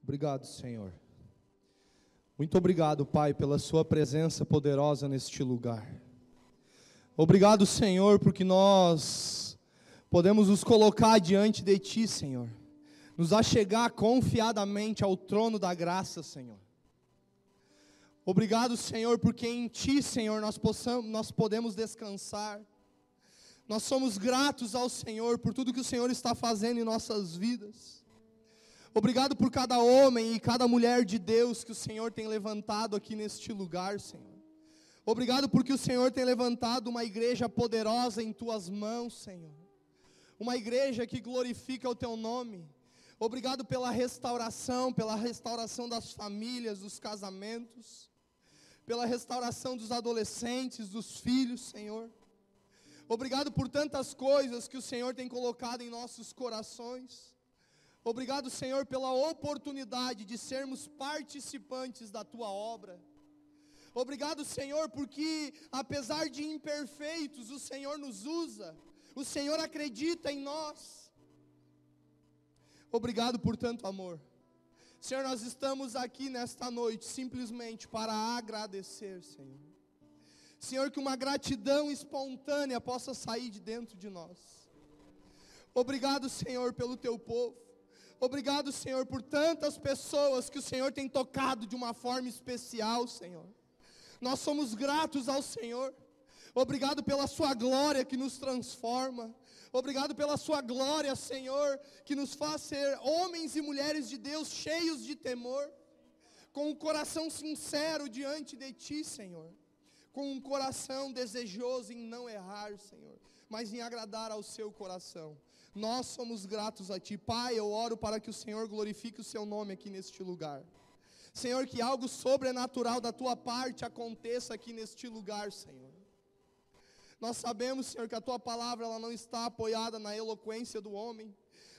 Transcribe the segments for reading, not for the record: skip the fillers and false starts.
Obrigado, Senhor. Muito obrigado, Pai, pela sua presença poderosa neste lugar. Obrigado, Senhor, porque nós podemos nos colocar diante de Ti, Senhor. Nos achegar confiadamente ao trono da graça, Senhor. Obrigado, Senhor, porque em Ti, Senhor, nós podemos descansar. Nós somos gratos ao Senhor por tudo que o Senhor está fazendo em nossas vidas. Obrigado por cada homem e cada mulher de Deus que o Senhor tem levantado aqui neste lugar, Senhor. Obrigado porque o Senhor tem levantado uma igreja poderosa em Tuas mãos, Senhor. Uma igreja que glorifica o Teu nome. Obrigado pela restauração das famílias, dos casamentos, pela restauração dos adolescentes, dos filhos, Senhor. Obrigado por tantas coisas que o Senhor tem colocado em nossos corações. Obrigado, Senhor, pela oportunidade de sermos participantes da Tua obra. Obrigado, Senhor, porque apesar de imperfeitos, o Senhor nos usa. O Senhor acredita em nós. Obrigado por tanto amor. Senhor, nós estamos aqui nesta noite simplesmente para agradecer, Senhor. Senhor, que uma gratidão espontânea possa sair de dentro de nós. Obrigado, Senhor, pelo Teu povo. Obrigado, Senhor, por tantas pessoas que o Senhor tem tocado de uma forma especial, Senhor. Nós somos gratos ao Senhor. Obrigado pela Sua glória que nos transforma. Obrigado pela Sua glória, Senhor, que nos faz ser homens e mulheres de Deus cheios de temor, com um coração sincero diante de Ti, Senhor. Com um coração desejoso em não errar, Senhor, mas em agradar ao Seu coração. Nós somos gratos a Ti. Pai, eu oro para que o Senhor glorifique o Seu nome aqui neste lugar. Senhor, que algo sobrenatural da Tua parte aconteça aqui neste lugar, Senhor. Nós sabemos, Senhor, que a Tua palavra ela não está apoiada na eloquência do homem,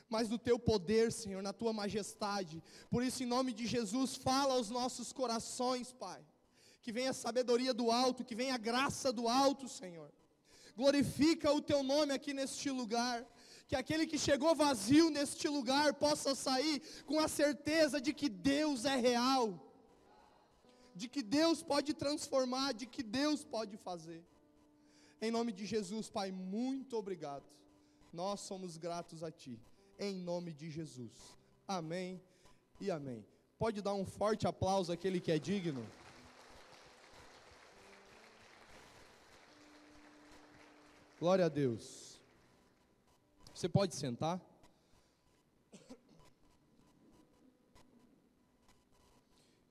mas no Teu poder, Senhor, na Tua majestade. Por isso, em nome de Jesus, fala aos nossos corações, Pai. Que venha a sabedoria do alto, que venha a graça do alto, Senhor. Glorifica o Teu nome aqui neste lugar. Que aquele que chegou vazio neste lugar possa sair com a certeza de que Deus é real. De que Deus pode transformar, de que Deus pode fazer. Em nome de Jesus, Pai, muito obrigado. Nós somos gratos a Ti. Em nome de Jesus. Amém e amém. Pode dar um forte aplauso àquele que é digno? Glória a Deus. Você pode sentar.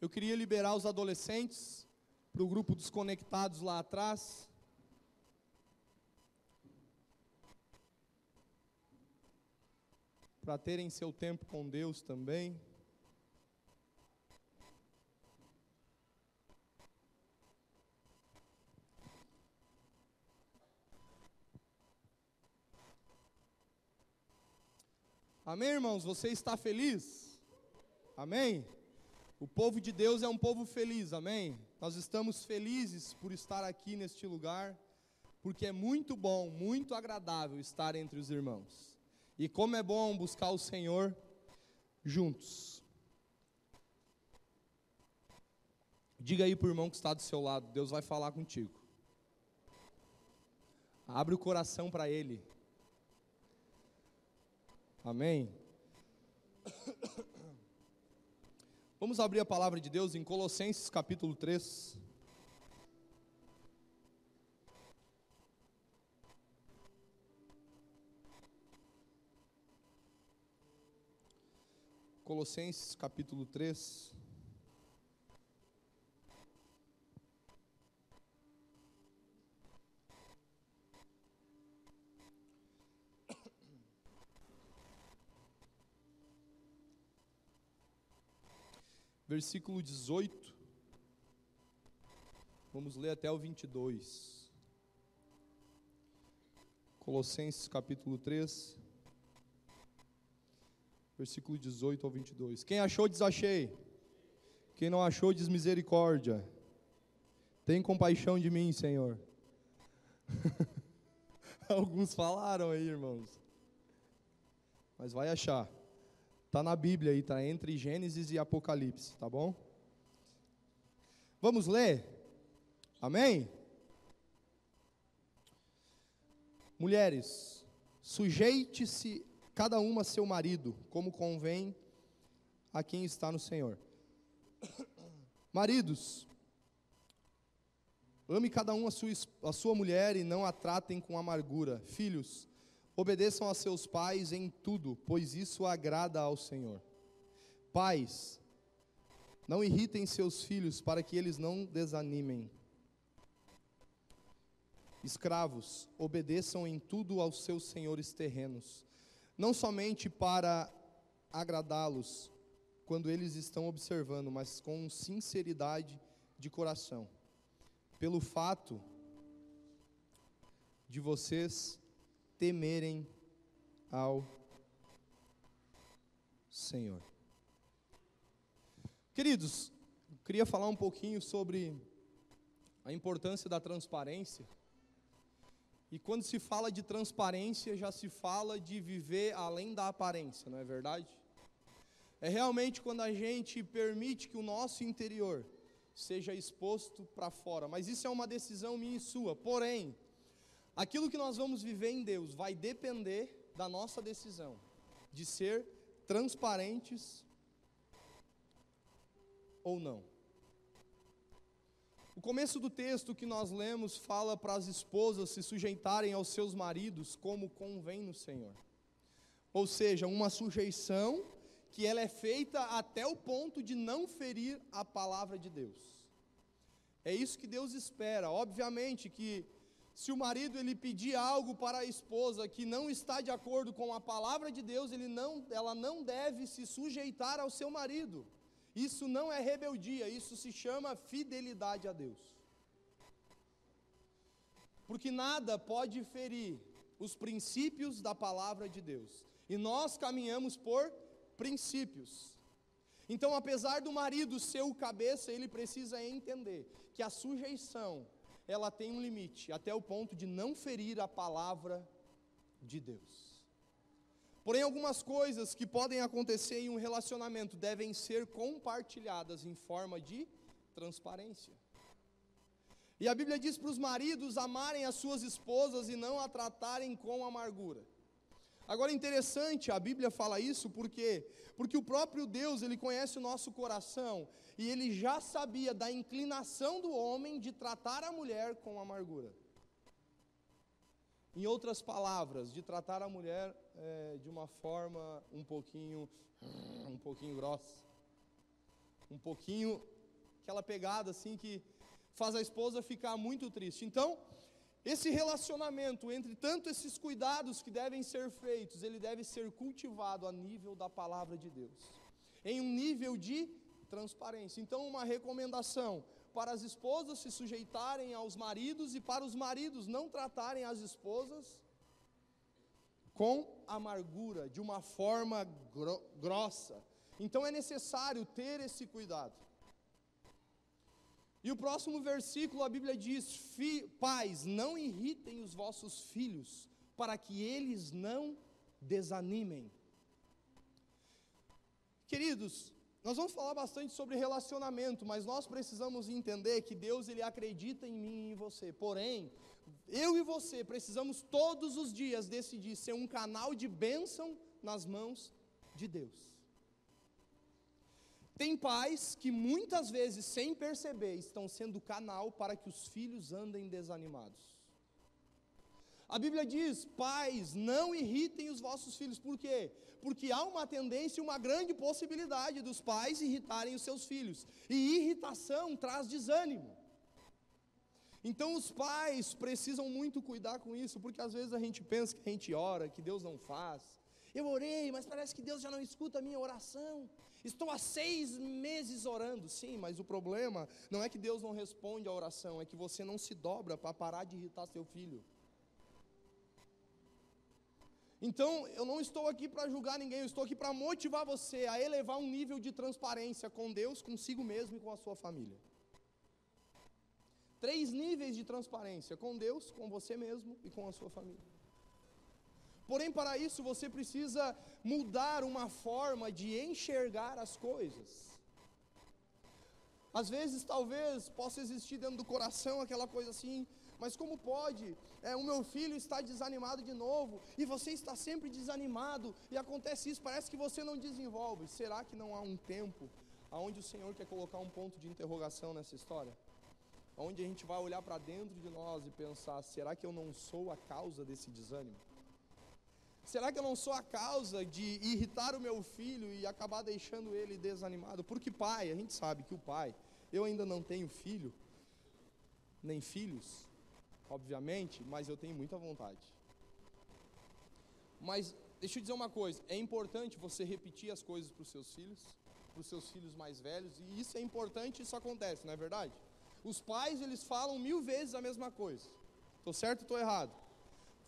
Eu queria liberar os adolescentes para o grupo dos conectados lá atrás. Para terem seu tempo com Deus também. Amém, irmãos? Você está feliz? Amém? O povo de Deus é um povo feliz, amém? Nós estamos felizes por estar aqui neste lugar, porque é muito bom, muito agradável estar entre os irmãos. E como é bom buscar o Senhor juntos. Diga aí para o irmão que está do seu lado, Deus vai falar contigo. Abre o coração para Ele. Amém? Vamos abrir a palavra de Deus em Colossenses capítulo 3. Colossenses capítulo 3. Versículo 18, vamos ler até o 22, Colossenses capítulo 3, versículo 18 ao 22, quem achou diz achei, quem não achou diz misericórdia, tem compaixão de mim, Senhor. Alguns falaram aí, irmãos, mas vai achar. Está na Bíblia aí, está entre Gênesis e Apocalipse, tá bom? Vamos ler? Amém? Mulheres, sujeite-se cada uma a seu marido, como convém a quem está no Senhor. Maridos, ame cada um a sua mulher e não a tratem com amargura. Filhos, obedeçam a seus pais em tudo, pois isso agrada ao Senhor. Pais, não irritem seus filhos para que eles não desanimem. Escravos, obedeçam em tudo aos seus senhores terrenos, não somente para agradá-los quando eles estão observando, mas com sinceridade de coração, pelo fato de vocês temerem ao Senhor. Queridos, eu queria falar um pouquinho sobre a importância da transparência. E quando se fala de transparência, já se fala de viver além da aparência, não é verdade? É realmente quando a gente permite que o nosso interior seja exposto para fora. Mas isso é uma decisão minha e sua. Porém, aquilo que nós vamos viver em Deus vai depender da nossa decisão de ser transparentes ou não. O começo do texto que nós lemos fala para as esposas se sujeitarem aos seus maridos como convém no Senhor. Ou seja, uma sujeição que ela é feita até o ponto de não ferir a palavra de Deus. É isso que Deus espera. Obviamente que se o marido ele pedir algo para a esposa que não está de acordo com a palavra de Deus, ela não deve se sujeitar ao seu marido. Isso não é rebeldia, isso se chama fidelidade a Deus. Porque nada pode ferir os princípios da palavra de Deus. E nós caminhamos por princípios. Então, apesar do marido ser o cabeça, ele precisa entender que a sujeição, ela tem um limite, até o ponto de não ferir a palavra de Deus. Porém, algumas coisas que podem acontecer em um relacionamento devem ser compartilhadas em forma de transparência. E a Bíblia diz para os maridos amarem as suas esposas e não a tratarem com amargura. Agora, interessante, a Bíblia fala isso porque o próprio Deus, Ele conhece o nosso coração e Ele já sabia da inclinação do homem de tratar a mulher com amargura. Em outras palavras, de tratar a mulher de uma forma um pouquinho grossa, um pouquinho, aquela pegada assim que faz a esposa ficar muito triste. Então, esse relacionamento, entre tanto esses cuidados que devem ser feitos, ele deve ser cultivado a nível da palavra de Deus, em um nível de transparência. Então, uma recomendação para as esposas se sujeitarem aos maridos e para os maridos não tratarem as esposas com amargura, de uma forma grossa. Então é necessário ter esse cuidado. E o próximo versículo a Bíblia diz: pais, não irritem os vossos filhos, para que eles não desanimem. Queridos, nós vamos falar bastante sobre relacionamento, mas nós precisamos entender que Deus ele acredita em mim e em você. Porém, eu e você precisamos todos os dias decidir ser um canal de bênção nas mãos de Deus. Tem pais que muitas vezes, sem perceber, estão sendo canal para que os filhos andem desanimados. A Bíblia diz: pais, não irritem os vossos filhos. Por quê? Porque há uma tendência, uma grande possibilidade dos pais irritarem os seus filhos. E irritação traz desânimo. Então os pais precisam muito cuidar com isso, porque às vezes a gente pensa que a gente ora, que Deus não faz. Eu orei, mas parece que Deus já não escuta a minha oração. Estou há 6 meses orando. Sim, mas o problema não é que Deus não responde a oração, é que você não se dobra para parar de irritar seu filho. Então, eu não estou aqui para julgar ninguém, eu estou aqui para motivar você a elevar um nível de transparência com Deus, consigo mesmo e com a sua família. 3 níveis de transparência: com Deus, com você mesmo e com a sua família. Porém, para isso você precisa mudar uma forma de enxergar as coisas. Às vezes, talvez, possa existir dentro do coração aquela coisa assim, mas como pode? O meu filho está desanimado de novo, e você está sempre desanimado, e acontece isso, parece que você não desenvolve. Será que não há um tempo onde o Senhor quer colocar um ponto de interrogação nessa história? Onde a gente vai olhar para dentro de nós e pensar, será que eu não sou a causa desse desânimo? Será que eu não sou a causa de irritar o meu filho e acabar deixando ele desanimado? Porque pai, a gente sabe que o pai, eu ainda não tenho filho, nem filhos, obviamente, mas eu tenho muita vontade. Mas deixa eu dizer uma coisa, é importante você repetir as coisas para os seus filhos mais velhos, e isso é importante, isso acontece, não é verdade? Os pais, eles falam 1000 vezes a mesma coisa. Estou certo ou estou errado?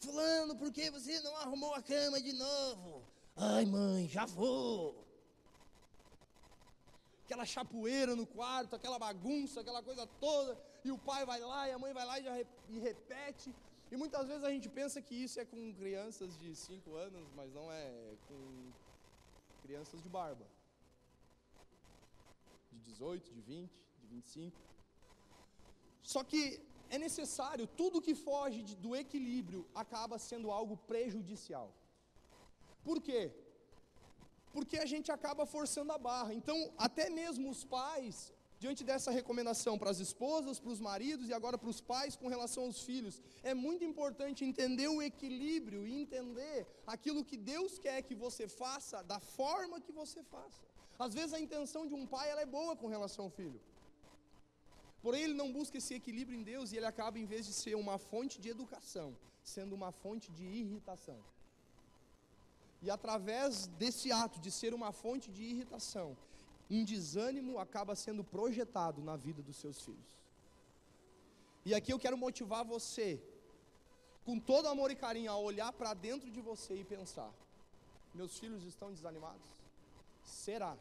Fulano, por que você não arrumou a cama de novo? Ai, mãe, já vou. Aquela chapoeira no quarto, aquela bagunça, aquela coisa toda, e o pai vai lá, e a mãe vai lá e repete. E muitas vezes a gente pensa que isso é com crianças de 5 anos, mas não é, com crianças de barba. De 18, de 20, de 25. Só que é necessário, tudo que foge do equilíbrio acaba sendo algo prejudicial. Por quê? Porque a gente acaba forçando a barra. Então, até mesmo os pais, diante dessa recomendação para as esposas, para os maridos e agora para os pais com relação aos filhos, é muito importante entender o equilíbrio e entender aquilo que Deus quer que você faça, da forma que você faça. Às vezes a intenção de um pai ela é boa com relação ao filho. Porém, ele não busca esse equilíbrio em Deus e ele acaba, em vez de ser uma fonte de educação, sendo uma fonte de irritação. E através desse ato de ser uma fonte de irritação, um desânimo acaba sendo projetado na vida dos seus filhos. E aqui eu quero motivar você, com todo amor e carinho, a olhar para dentro de você e pensar: meus filhos estão desanimados? Será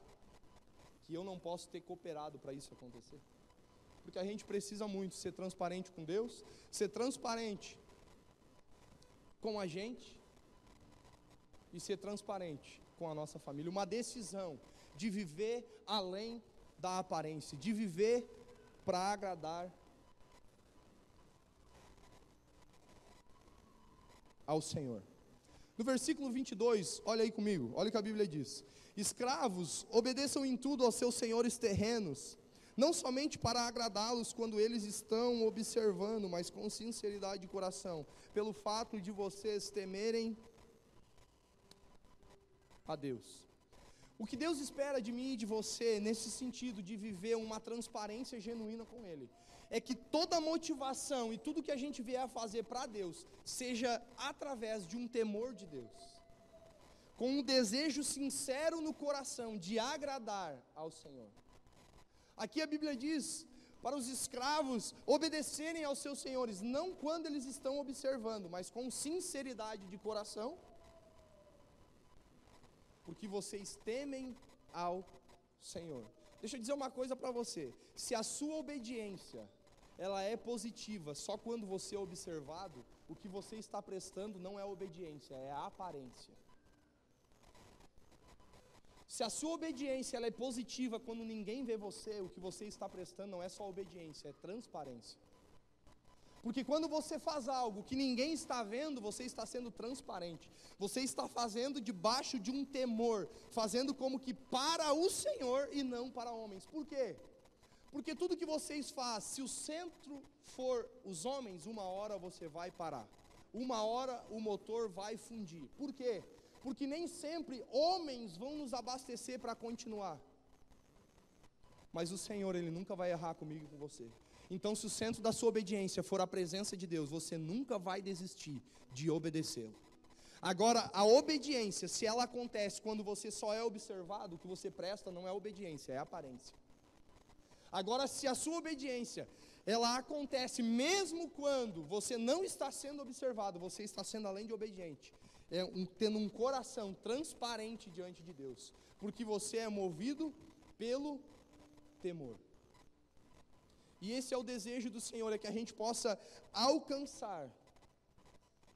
que eu não posso ter cooperado para isso acontecer? Porque a gente precisa muito ser transparente com Deus, ser transparente com a gente e ser transparente com a nossa família. Uma decisão de viver além da aparência, de viver para agradar ao Senhor. No versículo 22, olha aí comigo, olha o que a Bíblia diz: escravos, obedeçam em tudo aos seus senhores terrenos, não somente para agradá-los quando eles estão observando, mas com sinceridade de coração, pelo fato de vocês temerem a Deus. O que Deus espera de mim e de você, nesse sentido de viver uma transparência genuína com Ele, é que toda motivação e tudo que a gente vier a fazer para Deus, seja através de um temor de Deus, com um desejo sincero no coração de agradar ao Senhor. Aqui a Bíblia diz para os escravos obedecerem aos seus senhores, não quando eles estão observando, mas com sinceridade de coração, porque vocês temem ao Senhor. Deixa eu dizer uma coisa para você: se a sua obediência ela é positiva só quando você é observado, o que você está prestando não é obediência, é a aparência. Se a sua obediência ela é positiva quando ninguém vê você, o que você está prestando não é só obediência, é transparência. Porque quando você faz algo que ninguém está vendo, você está sendo transparente. Você está fazendo debaixo de um temor, fazendo como que para o Senhor e não para homens. Por quê? Porque tudo que vocês fazem, se o centro for os homens, uma hora você vai parar. Uma hora o motor vai fundir. Por quê? Porque nem sempre homens vão nos abastecer para continuar. Mas o Senhor, Ele nunca vai errar comigo e com você. Então, se o centro da sua obediência for a presença de Deus, você nunca vai desistir de obedecê-lo. Agora, a obediência, se ela acontece quando você só é observado, o que você presta não é obediência, é aparência. Agora, se a sua obediência, ela acontece mesmo quando você não está sendo observado, você está sendo além de obediente, tendo um coração transparente diante de Deus, porque você é movido pelo temor. E esse é o desejo do Senhor, é que a gente possa alcançar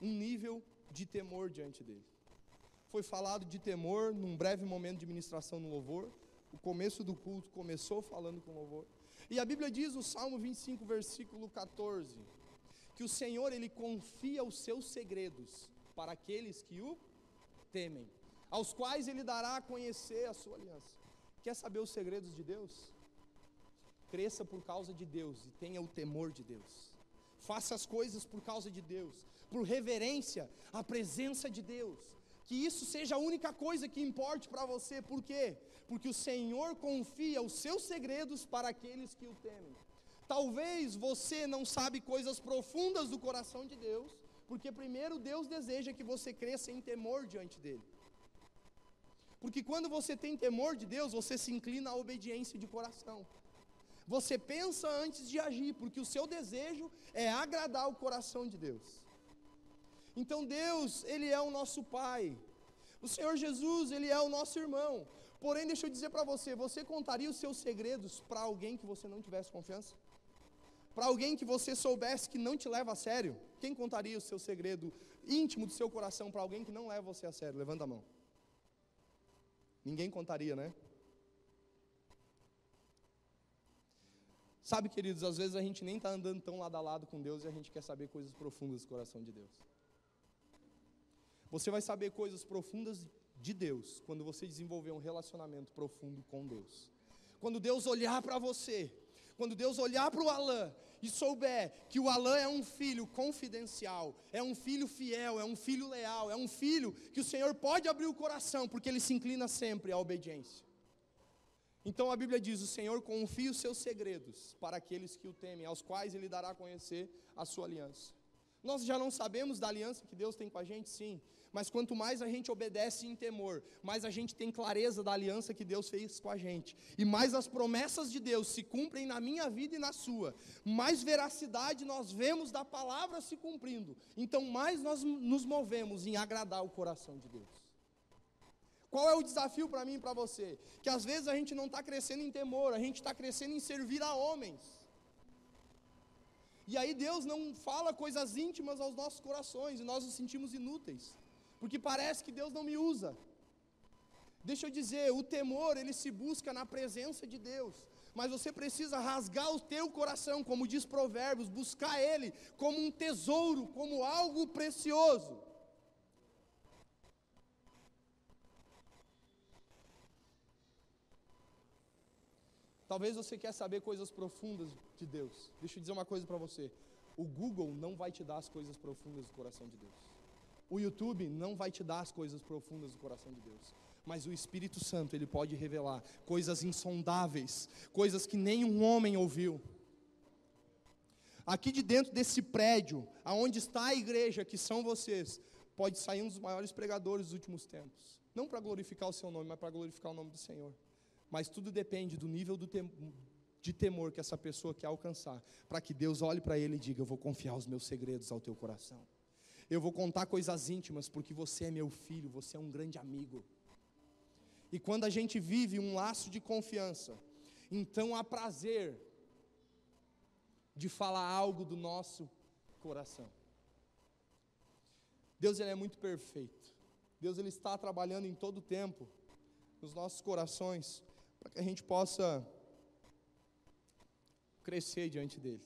um nível de temor diante dele. Foi falado de temor num breve momento de ministração no louvor. O começo do culto começou falando com louvor. E a Bíblia diz no Salmo 25, versículo 14, que o Senhor, Ele confia os seus segredos para aqueles que o temem, aos quais Ele dará a conhecer a sua aliança. Quer saber os segredos de Deus? Cresça por causa de Deus e tenha o temor de Deus. Faça as coisas por causa de Deus, por reverência à presença de Deus. Que isso seja a única coisa que importe para você. Por quê? Porque o Senhor confia os seus segredos para aqueles que o temem. Talvez você não sabe coisas profundas do coração de Deus, porque primeiro Deus deseja que você cresça em temor diante dele. Porque quando você tem temor de Deus, você se inclina à obediência de coração. Você pensa antes de agir, porque o seu desejo é agradar o coração de Deus. Então Deus, Ele é o nosso Pai. O Senhor Jesus, Ele é o nosso irmão. Porém, deixa eu dizer para você, você contaria os seus segredos para alguém que você não tivesse confiança? Para alguém que você soubesse que não te leva a sério? Quem contaria o seu segredo íntimo do seu coração para alguém que não leva você a sério? Levanta a mão. Ninguém contaria, né? Sabe, queridos, às vezes a gente nem está andando tão lado a lado com Deus e a gente quer saber coisas profundas do coração de Deus. Você vai saber coisas profundas de Deus quando você desenvolver um relacionamento profundo com Deus. Quando Deus olhar para você, quando Deus olhar para o Alan e souber que o Alan é um filho confidencial, é um filho fiel, é um filho leal, é um filho que o Senhor pode abrir o coração, porque ele se inclina sempre à obediência. Então a Bíblia diz, o Senhor confia os seus segredos para aqueles que o temem, aos quais Ele dará a conhecer a sua aliança. Nós já não sabemos da aliança que Deus tem com a gente, sim, mas quanto mais a gente obedece em temor, mais a gente tem clareza da aliança que Deus fez com a gente, e mais as promessas de Deus se cumprem na minha vida e na sua, mais veracidade nós vemos da palavra se cumprindo, então mais nós nos movemos em agradar o coração de Deus. Qual é o desafio para mim e para você? Que às vezes a gente não está crescendo em temor, a gente está crescendo em servir a homens. E aí Deus não fala coisas íntimas aos nossos corações, e nós nos sentimos inúteis, porque parece que Deus não me usa. Deixa eu dizer, o temor, ele se busca na presença de Deus, mas você precisa rasgar o teu coração, como diz Provérbios, buscar Ele como um tesouro, como algo precioso. Talvez você quer saber coisas profundas de Deus. Deixa eu dizer uma coisa para você. O Google não vai te dar as coisas profundas do coração de Deus. O YouTube não vai te dar as coisas profundas do coração de Deus. Mas o Espírito Santo, Ele pode revelar coisas insondáveis, coisas que nenhum homem ouviu. Aqui de dentro desse prédio, aonde está a igreja, que são vocês, pode sair um dos maiores pregadores dos últimos tempos. Não para glorificar o seu nome, mas para glorificar o nome do Senhor. Mas tudo depende do nível de temor que essa pessoa quer alcançar, para que Deus olhe para ele e diga, eu vou confiar os meus segredos ao teu coração. Eu vou contar coisas íntimas, porque você é meu filho, você é um grande amigo. E quando a gente vive um laço de confiança, então há prazer de falar algo do nosso coração. Deus, Ele é muito perfeito. Deus, Ele está trabalhando em todo o tempo nos nossos corações, para que a gente possa crescer diante dEle.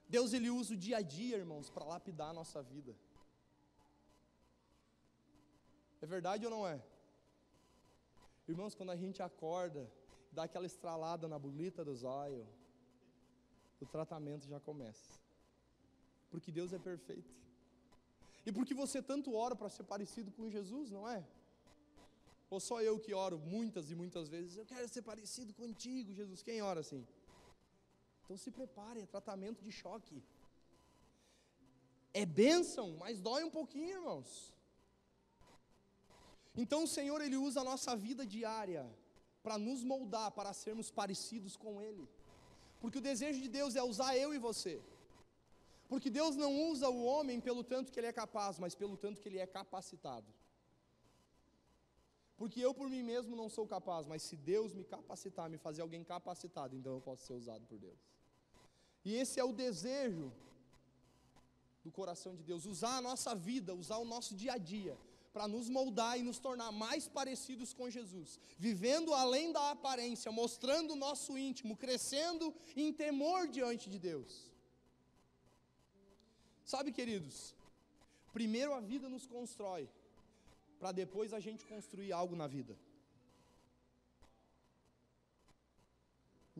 Deus, Ele usa o dia a dia, irmãos, para lapidar a nossa vida. É verdade ou não é? Irmãos, quando a gente acorda, dá aquela estralada na bolita dos olhos, o tratamento já começa. Porque Deus é perfeito. E porque você tanto ora para ser parecido com Jesus, não é? Ou só eu que oro muitas e muitas vezes, eu quero ser parecido contigo, Jesus. Quem ora assim? Então se prepare, é tratamento de choque. É bênção, mas dói um pouquinho, irmãos. Então o Senhor, Ele usa a nossa vida diária para nos moldar, para sermos parecidos com Ele. Porque o desejo de Deus é usar eu e você. Porque Deus não usa o homem pelo tanto que ele é capaz, mas pelo tanto que ele é capacitado. Porque eu por mim mesmo não sou capaz, mas se Deus me capacitar, me fazer alguém capacitado, então eu posso ser usado por Deus. E esse é o desejo do coração de Deus, usar a nossa vida, usar o nosso dia a dia, para nos moldar e nos tornar mais parecidos com Jesus, vivendo além da aparência, mostrando o nosso íntimo, crescendo em temor diante de Deus. Sabe, queridos, primeiro a vida nos constrói, para depois a gente construir algo na vida.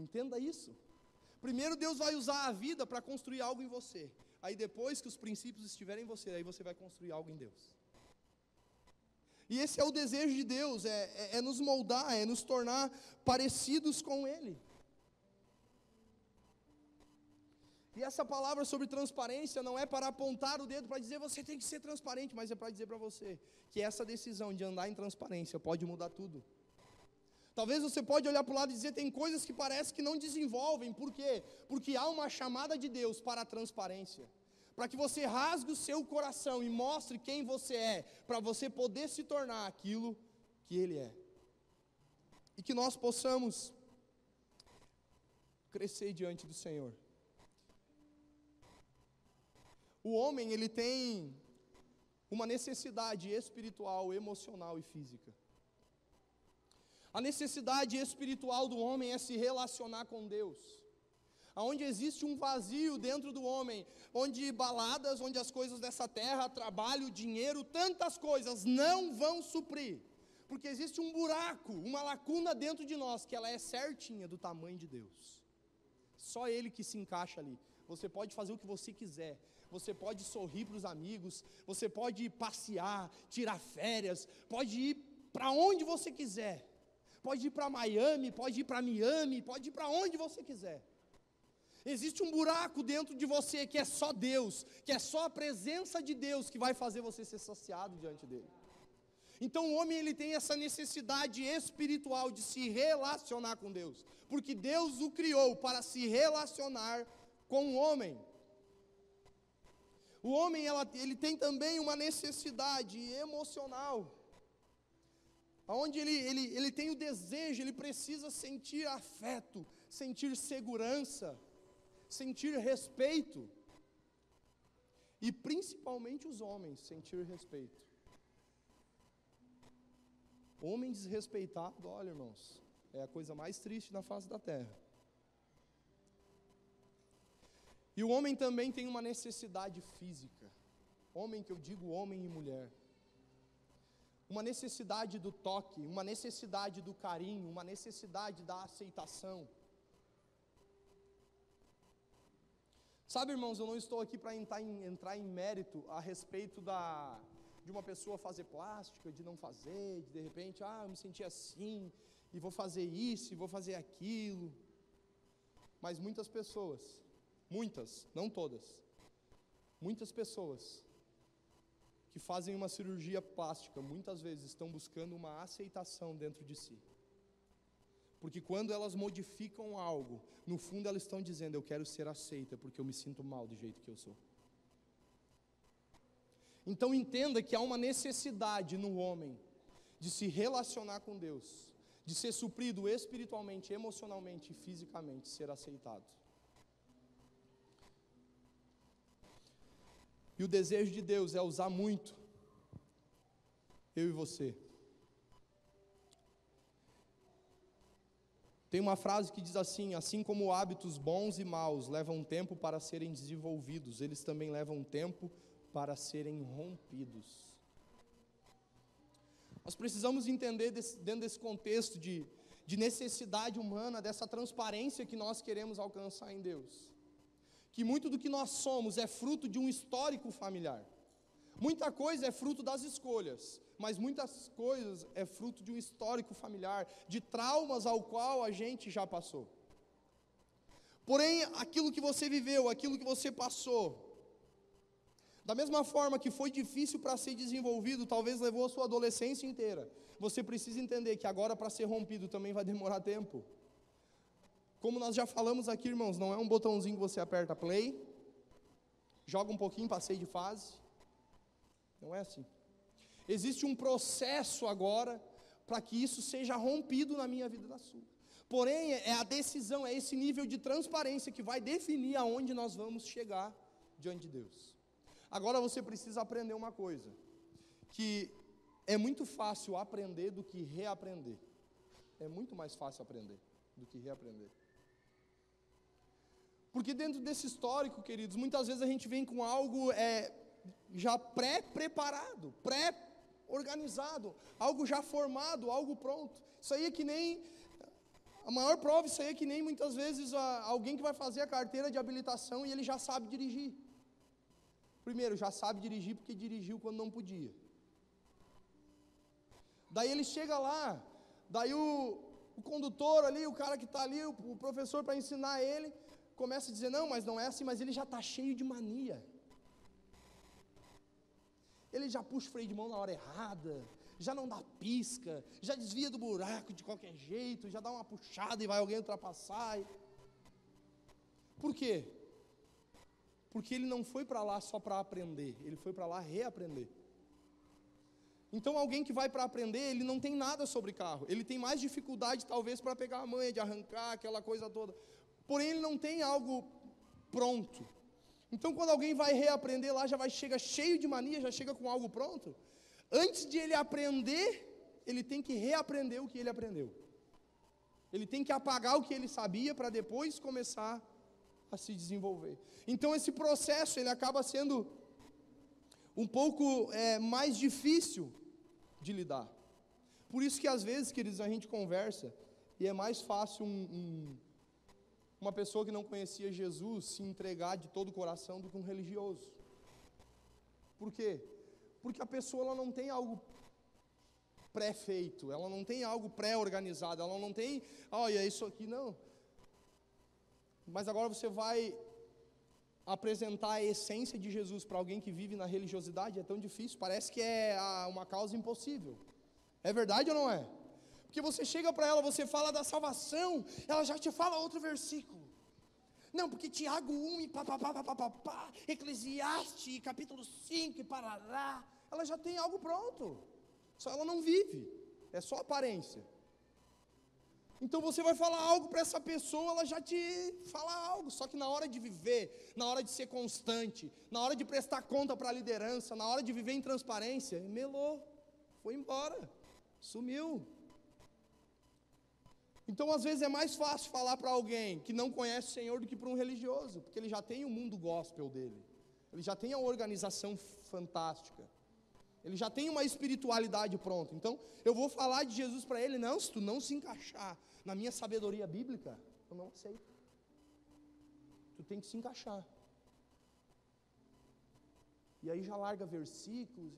Entenda isso. Primeiro Deus vai usar a vida para construir algo em você. Aí depois que os princípios estiverem em você, aí você vai construir algo em Deus. E esse é o desejo de Deus, é nos moldar, é nos tornar parecidos com Ele. E essa palavra sobre transparência não é para apontar o dedo para dizer você tem que ser transparente, mas é para dizer para você que essa decisão de andar em transparência pode mudar tudo. Talvez você pode olhar para o lado e dizer tem coisas que parece que não desenvolvem, por quê? Porque há uma chamada de Deus para a transparência, para que você rasgue o seu coração e mostre quem você é, para você poder se tornar aquilo que Ele é. E que nós possamos crescer diante do Senhor. O homem, ele tem uma necessidade espiritual, emocional e física. A necessidade espiritual do homem é se relacionar com Deus. Onde existe um vazio dentro do homem, onde baladas, onde as coisas dessa terra, trabalho, dinheiro, tantas coisas não vão suprir. Porque existe um buraco, uma lacuna dentro de nós, que ela é certinha do tamanho de Deus. Só Ele que se encaixa ali. Você pode fazer o que você quiser. Você pode sorrir para os amigos, você pode passear, tirar férias, pode ir para onde você quiser. Pode ir para Miami, pode ir para Miami, pode ir para onde você quiser. Existe um buraco dentro de você que é só Deus, que é só a presença de Deus que vai fazer você ser saciado diante dele. Então o homem ele tem essa necessidade espiritual de se relacionar com Deus, porque Deus o criou para se relacionar com o homem. O homem ele tem também uma necessidade emocional, onde ele tem o desejo, ele precisa sentir afeto, sentir segurança, sentir respeito, e principalmente os homens, sentir respeito. Homem desrespeitado, olha irmãos, é a coisa mais triste na face da terra. E o homem também tem uma necessidade física, homem que eu digo homem e mulher, uma necessidade do toque, uma necessidade do carinho, uma necessidade da aceitação. Sabe, irmãos, eu não estou aqui para entrar em mérito a respeito de uma pessoa fazer plástica, de não fazer, de repente, eu me senti assim, e vou fazer isso, e vou fazer aquilo. Mas muitas pessoas, muitas, não todas, muitas pessoas que fazem uma cirurgia plástica, muitas vezes estão buscando uma aceitação dentro de si. Porque quando elas modificam algo, no fundo elas estão dizendo, eu quero ser aceita, porque eu me sinto mal do jeito que eu sou. Então entenda que há uma necessidade no homem, de se relacionar com Deus, de ser suprido espiritualmente, emocionalmente e fisicamente, ser aceitado. E o desejo de Deus é usar muito eu e você. Tem uma frase que diz assim como hábitos bons e maus levam tempo para serem desenvolvidos, eles também levam tempo para serem rompidos. Nós precisamos entender dentro desse contexto de necessidade humana, dessa transparência que nós queremos alcançar em Deus, que muito do que nós somos é fruto de um histórico familiar. Muita coisa é fruto das escolhas, mas muitas coisas é fruto de um histórico familiar, de traumas ao qual a gente já passou. Porém, aquilo que você viveu, aquilo que você passou, da mesma forma que foi difícil para ser desenvolvido, talvez levou a sua adolescência inteira, você precisa entender que agora para ser rompido também vai demorar tempo. Como nós já falamos aqui, irmãos, não é um botãozinho que você aperta play, joga um pouquinho, passei de fase. Não é assim. Existe um processo agora para que isso seja rompido na minha vida e na sua. Porém, é a decisão, é esse nível de transparência que vai definir aonde nós vamos chegar diante de Deus. Agora você precisa aprender uma coisa, que é muito fácil aprender do que reaprender. É muito mais fácil aprender do que reaprender. Porque dentro desse histórico, queridos, muitas vezes a gente vem com algo já pré-preparado, pré-organizado, algo já formado, algo pronto. Isso aí é que nem, a maior prova, isso aí é que nem muitas vezes alguém que vai fazer a carteira de habilitação e ele já sabe dirigir. Primeiro, já sabe dirigir porque dirigiu quando não podia. Daí ele chega lá, daí o condutor ali, o cara que está ali, o professor para ensinar ele, começa a dizer, não, mas não é assim, mas ele já está cheio de mania. Ele já puxa o freio de mão na hora errada, já não dá pisca, já desvia do buraco de qualquer jeito, já dá uma puxada e vai alguém ultrapassar. Por quê? Porque ele não foi para lá só para aprender, ele foi para lá reaprender. Então alguém que vai para aprender, ele não tem nada sobre carro, ele tem mais dificuldade talvez para pegar a manha, de arrancar, aquela coisa toda. Porém ele não tem algo pronto. Então quando alguém vai reaprender lá, chega cheio de mania, já chega com algo pronto. Antes de ele aprender, ele tem que reaprender o que ele aprendeu. Ele tem que apagar o que ele sabia para depois começar a se desenvolver. Então esse processo, ele acaba sendo um pouco mais difícil de lidar. Por isso que às vezes, queridos, a gente conversa e é mais fácil uma pessoa que não conhecia Jesus se entregar de todo o coração do que um religioso. Por quê? Porque a pessoa ela não tem algo pré-feito, ela não tem algo pré-organizado, ela não tem, olha, isso aqui não. Mas agora você vai apresentar a essência de Jesus para alguém que vive na religiosidade, é tão difícil, parece que é uma causa impossível. É verdade ou não é? Porque você chega para ela, você fala da salvação, ela já te fala outro versículo. Não, porque Tiago 1 e pá, Eclesiastes, capítulo 5 e parará, ela já tem algo pronto, só ela não vive, é só aparência. Então você vai falar algo para essa pessoa, ela já te fala algo, só que na hora de viver, na hora de ser constante, na hora de prestar conta para a liderança, na hora de viver em transparência, melou, foi embora, sumiu. Então às vezes é mais fácil falar para alguém que não conhece o Senhor do que para um religioso, porque ele já tem o mundo gospel dele, ele já tem a organização fantástica, ele já tem uma espiritualidade pronta. Então eu vou falar de Jesus para ele, não, se tu não se encaixar na minha sabedoria bíblica, eu não aceito. Tu tem que se encaixar. E aí já larga versículos.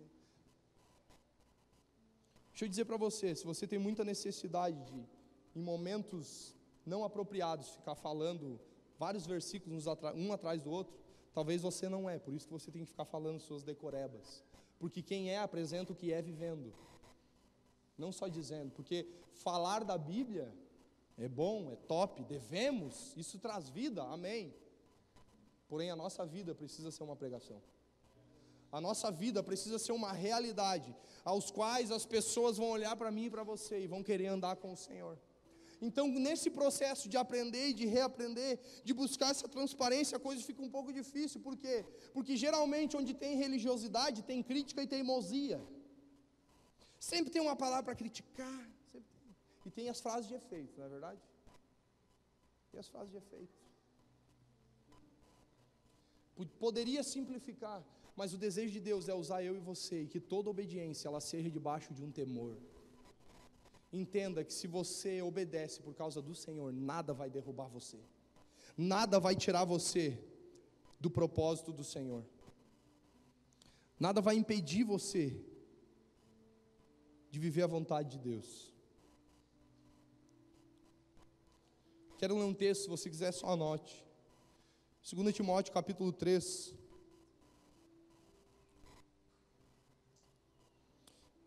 Deixa eu dizer para você, se você tem muita necessidade de, em momentos não apropriados, ficar falando vários versículos um atrás do outro, talvez você não é, por isso que você tem que ficar falando suas decorebas. Porque quem é, apresenta o que é vivendo. Não só dizendo, porque falar da Bíblia é bom, é top, devemos, isso traz vida, amém. Porém a nossa vida precisa ser uma pregação. A nossa vida precisa ser uma realidade, aos quais as pessoas vão olhar para mim e para você e vão querer andar com o Senhor. Então nesse processo de aprender e de reaprender, de buscar essa transparência, a coisa fica um pouco difícil. Por quê? Porque geralmente onde tem religiosidade, tem crítica e teimosia. Sempre tem uma palavra para criticar, e tem as frases de efeito, não é verdade? Tem as frases de efeito. Poderia simplificar, mas o desejo de Deus é usar eu e você, e que toda obediência ela seja debaixo de um temor. Entenda que se você obedece por causa do Senhor, nada vai derrubar você, nada vai tirar você do propósito do Senhor, nada vai impedir você de viver a vontade de Deus. Quero ler um texto, se você quiser só anote, 2 Timóteo capítulo 3,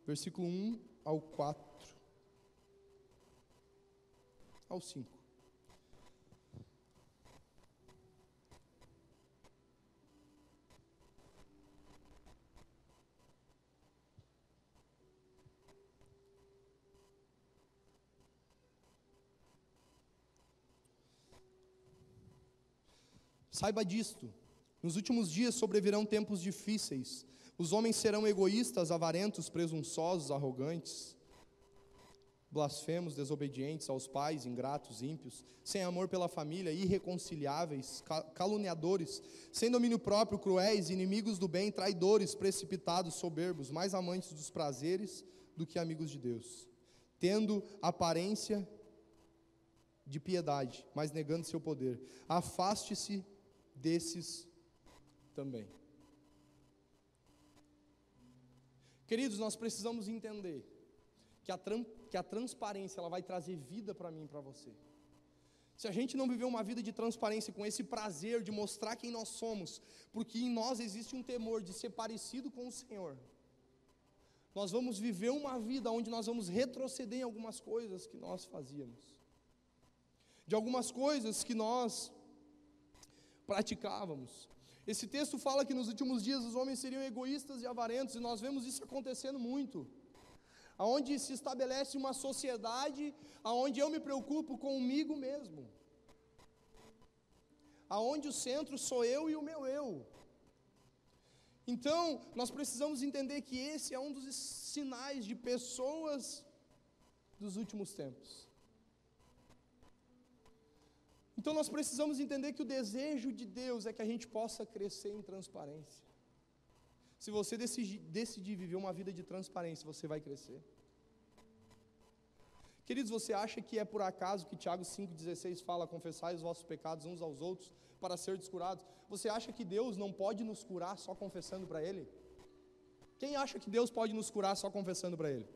versículo 1 ao 4, ao 5. Saiba disto, Nos últimos dias sobrevirão tempos difíceis. Os homens serão egoístas, avarentos, presunçosos, arrogantes, blasfemos, desobedientes aos pais, ingratos, ímpios, sem amor pela família, irreconciliáveis, caluniadores, sem domínio próprio, cruéis, inimigos do bem, traidores, precipitados, soberbos, mais amantes dos prazeres do que amigos de Deus, tendo aparência de piedade, mas negando seu poder. Afaste-se desses também. Queridos, nós precisamos entender que a transparência ela vai trazer vida para mim e para você. Se a gente não viver uma vida de transparência com esse prazer de mostrar quem nós somos, porque em nós existe um temor de ser parecido com o Senhor, nós vamos viver uma vida onde nós vamos retroceder em algumas coisas que nós fazíamos, de algumas coisas que nós praticávamos. Esse texto fala que nos últimos dias os homens seriam egoístas e avarentos, e nós vemos isso acontecendo muito, aonde se estabelece uma sociedade, aonde eu me preocupo comigo mesmo, aonde o centro sou eu e o meu eu. Então, nós precisamos entender que esse é um dos sinais de pessoas dos últimos tempos. Então nós precisamos entender que o desejo de Deus é que a gente possa crescer em transparência. Se você decidir viver uma vida de transparência, você vai crescer. Queridos, você acha que é por acaso que Tiago 5,16 fala: confessai os vossos pecados uns aos outros para serdes curados? Você acha que Deus não pode nos curar só confessando para Ele? Quem acha que Deus pode nos curar só confessando para Ele?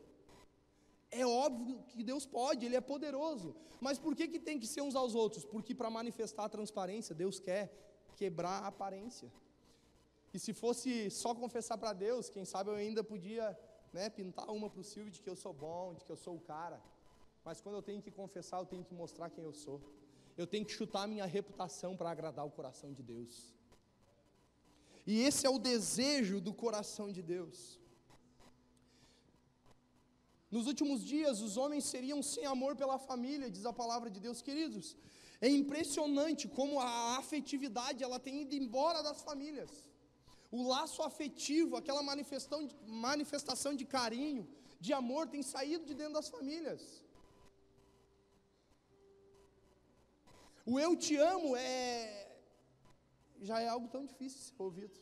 É óbvio que Deus pode, Ele é poderoso, mas por que tem que ser uns aos outros? Porque para manifestar a transparência, Deus quer quebrar a aparência. E se fosse só confessar para Deus, quem sabe eu ainda podia, pintar uma para o Silvio de que eu sou bom, de que eu sou o cara, mas quando eu tenho que confessar, eu tenho que mostrar quem eu sou, eu tenho que chutar a minha reputação para agradar o coração de Deus, e esse é o desejo do coração de Deus. Nos últimos dias, os homens seriam sem amor pela família, diz a palavra de Deus. Queridos, é impressionante como a afetividade, ela tem ido embora das famílias. O laço afetivo, aquela manifestação de carinho, de amor, tem saído de dentro das famílias. O eu te amo já é algo tão difícil de ser ouvido.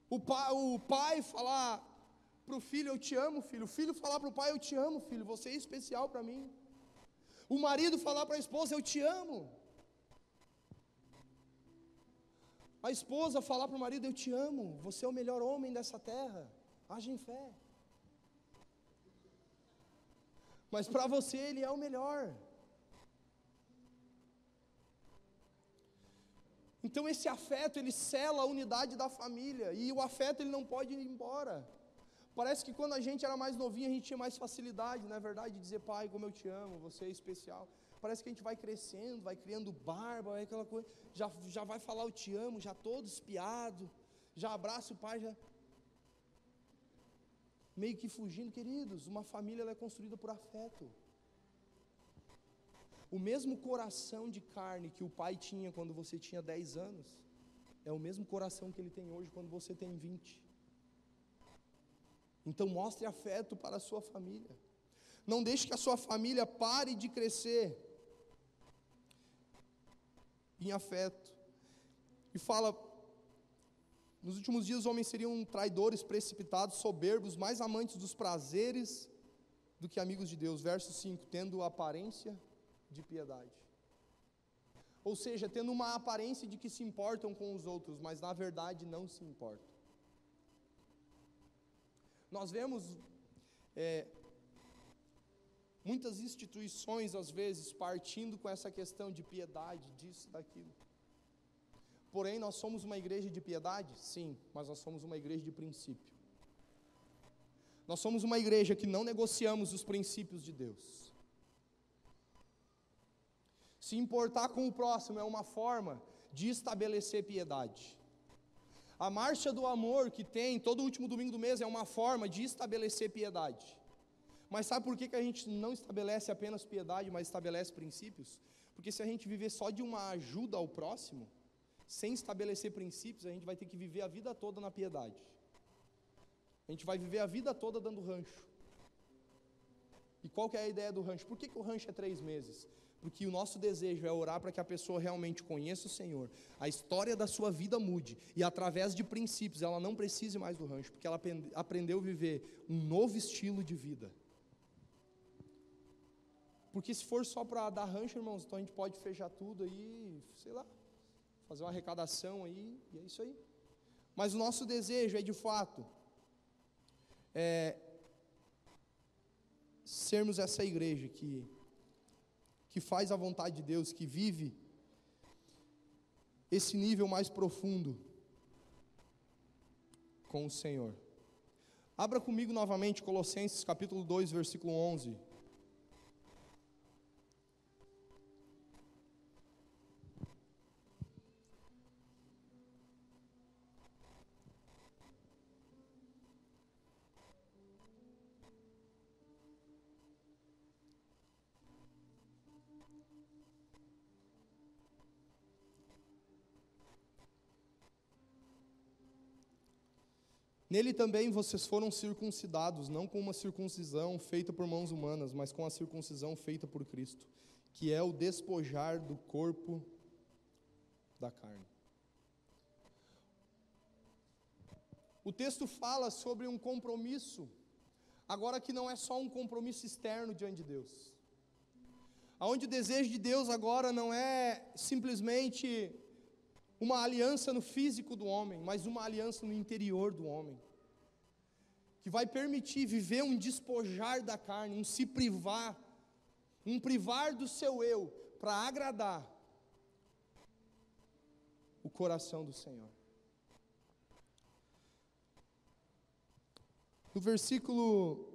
O pai falar para o filho: eu te amo, filho. O filho falar para o pai: eu te amo, filho, você é especial para mim. O marido falar para a esposa: eu te amo. A esposa falar para o marido: eu te amo, você é o melhor homem dessa terra, haja em fé. Mas para você ele é o melhor. Então esse afeto, ele sela a unidade da família, e o afeto ele não pode ir embora. Parece que quando a gente era mais novinho, a gente tinha mais facilidade, não é verdade, de dizer: pai, como eu te amo, você é especial. Parece que a gente vai crescendo, vai criando barba, vai aquela coisa, já vai falar eu te amo, já todo espiado, já abraça o pai, já meio que fugindo. Queridos, uma família ela é construída por afeto. O mesmo coração de carne que o pai tinha quando você tinha 10 anos, é o mesmo coração que ele tem hoje quando você tem 20. Então mostre afeto para a sua família. Não deixe que a sua família pare de crescer em afeto. E fala: nos últimos dias os homens seriam traidores, precipitados, soberbos, mais amantes dos prazeres do que amigos de Deus. Verso 5, tendo aparência de piedade. Ou seja, tendo uma aparência de que se importam com os outros, mas na verdade não se importam. Nós vemos muitas instituições, às vezes, partindo com essa questão de piedade, disso, daquilo. Porém, nós somos uma igreja de piedade? Sim, mas nós somos uma igreja de princípio. Nós somos uma igreja que não negociamos os princípios de Deus. Se importar com o próximo é uma forma de estabelecer piedade. A marcha do amor que tem todo último domingo do mês é uma forma de estabelecer piedade. Mas sabe por que a gente não estabelece apenas piedade, mas estabelece princípios? Porque se a gente viver só de uma ajuda ao próximo, sem estabelecer princípios, a gente vai ter que viver a vida toda na piedade. A gente vai viver a vida toda dando rancho. E qual que é a ideia do rancho? Por que o rancho é 3 meses? Porque o nosso desejo é orar para que a pessoa realmente conheça o Senhor, a história da sua vida mude, e através de princípios ela não precise mais do rancho, porque ela aprendeu a viver um novo estilo de vida. Porque se for só para dar rancho, irmãos, então a gente pode fechar tudo aí, sei lá, fazer uma arrecadação aí, e é isso aí. Mas o nosso desejo é de fato, sermos essa igreja que faz a vontade de Deus, que vive esse nível mais profundo com o Senhor. Abra comigo novamente Colossenses capítulo 2, versículo 11. Nele também vocês foram circuncidados, não com uma circuncisão feita por mãos humanas, mas com a circuncisão feita por Cristo, que é o despojar do corpo da carne. O texto fala sobre um compromisso, agora que não é só um compromisso externo diante de Deus, aonde o desejo de Deus agora não é simplesmente uma aliança no físico do homem, mas uma aliança no interior do homem, que vai permitir viver um despojar da carne, um se privar, um privar do seu eu, para agradar o coração do Senhor. No versículo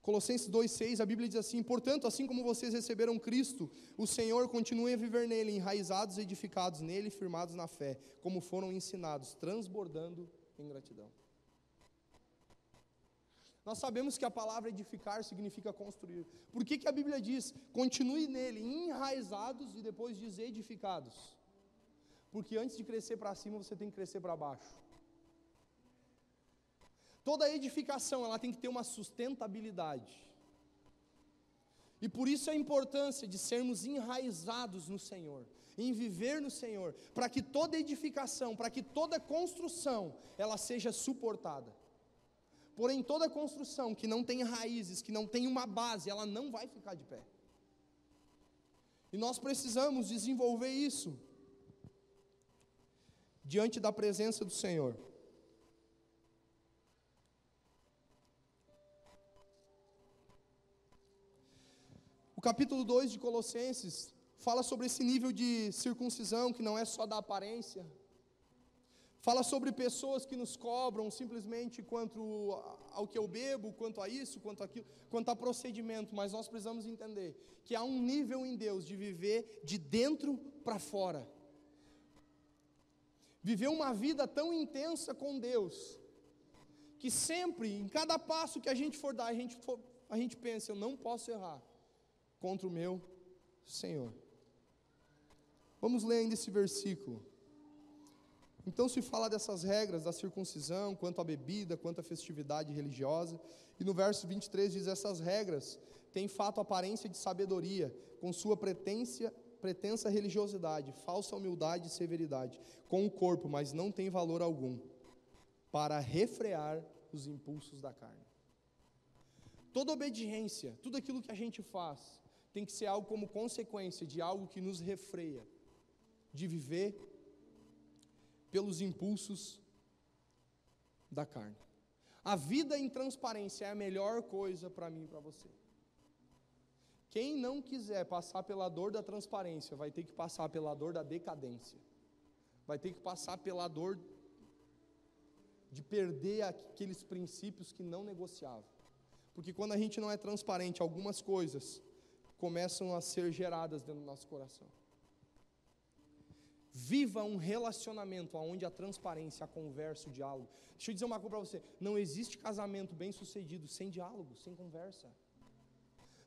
Colossenses 2,6, a Bíblia diz assim: portanto, assim como vocês receberam Cristo, o Senhor, continue a viver nele, enraizados e edificados nele, firmados na fé, como foram ensinados, transbordando em gratidão. Nós sabemos que a palavra edificar significa construir. Por que a Bíblia diz, continue nele, enraizados, e depois diz edificados? Porque antes de crescer para cima, você tem que crescer para baixo. Toda edificação, ela tem que ter uma sustentabilidade. E por isso a importância de sermos enraizados no Senhor, em viver no Senhor, para que toda edificação, para que toda construção, ela seja suportada. Porém, toda construção que não tem raízes, que não tem uma base, ela não vai ficar de pé. E nós precisamos desenvolver isso diante da presença do Senhor. O capítulo 2 de Colossenses fala sobre esse nível de circuncisão, que não é só da aparência. Fala sobre pessoas que nos cobram simplesmente quanto ao que eu bebo, quanto a isso, quanto a aquilo, quanto a procedimento, mas nós precisamos entender que há um nível em Deus de viver de dentro para fora. Viver uma vida tão intensa com Deus, que sempre, em cada passo que a gente for dar, a gente pensa, eu não posso errar contra o meu Senhor. Vamos ler ainda esse versículo. Então se fala dessas regras da circuncisão, quanto à bebida, quanto à festividade religiosa, e no verso 23 diz, essas regras têm fato aparência de sabedoria, com sua pretensa religiosidade, falsa humildade e severidade, com o corpo, mas não tem valor algum, para refrear os impulsos da carne. Toda obediência, tudo aquilo que a gente faz, tem que ser algo como consequência de algo que nos refreia, de viver pelos impulsos da carne. A vida em transparência é a melhor coisa para mim e para você. Quem não quiser passar pela dor da transparência, vai ter que passar pela dor da decadência. Vai ter que passar pela dor de perder aqueles princípios que não negociava. Porque quando a gente não é transparente, algumas coisas começam a ser geradas dentro do nosso coração. Viva um relacionamento onde a transparência, a conversa, o diálogo. Deixa eu dizer uma coisa para você, não existe casamento bem sucedido sem diálogo, sem conversa.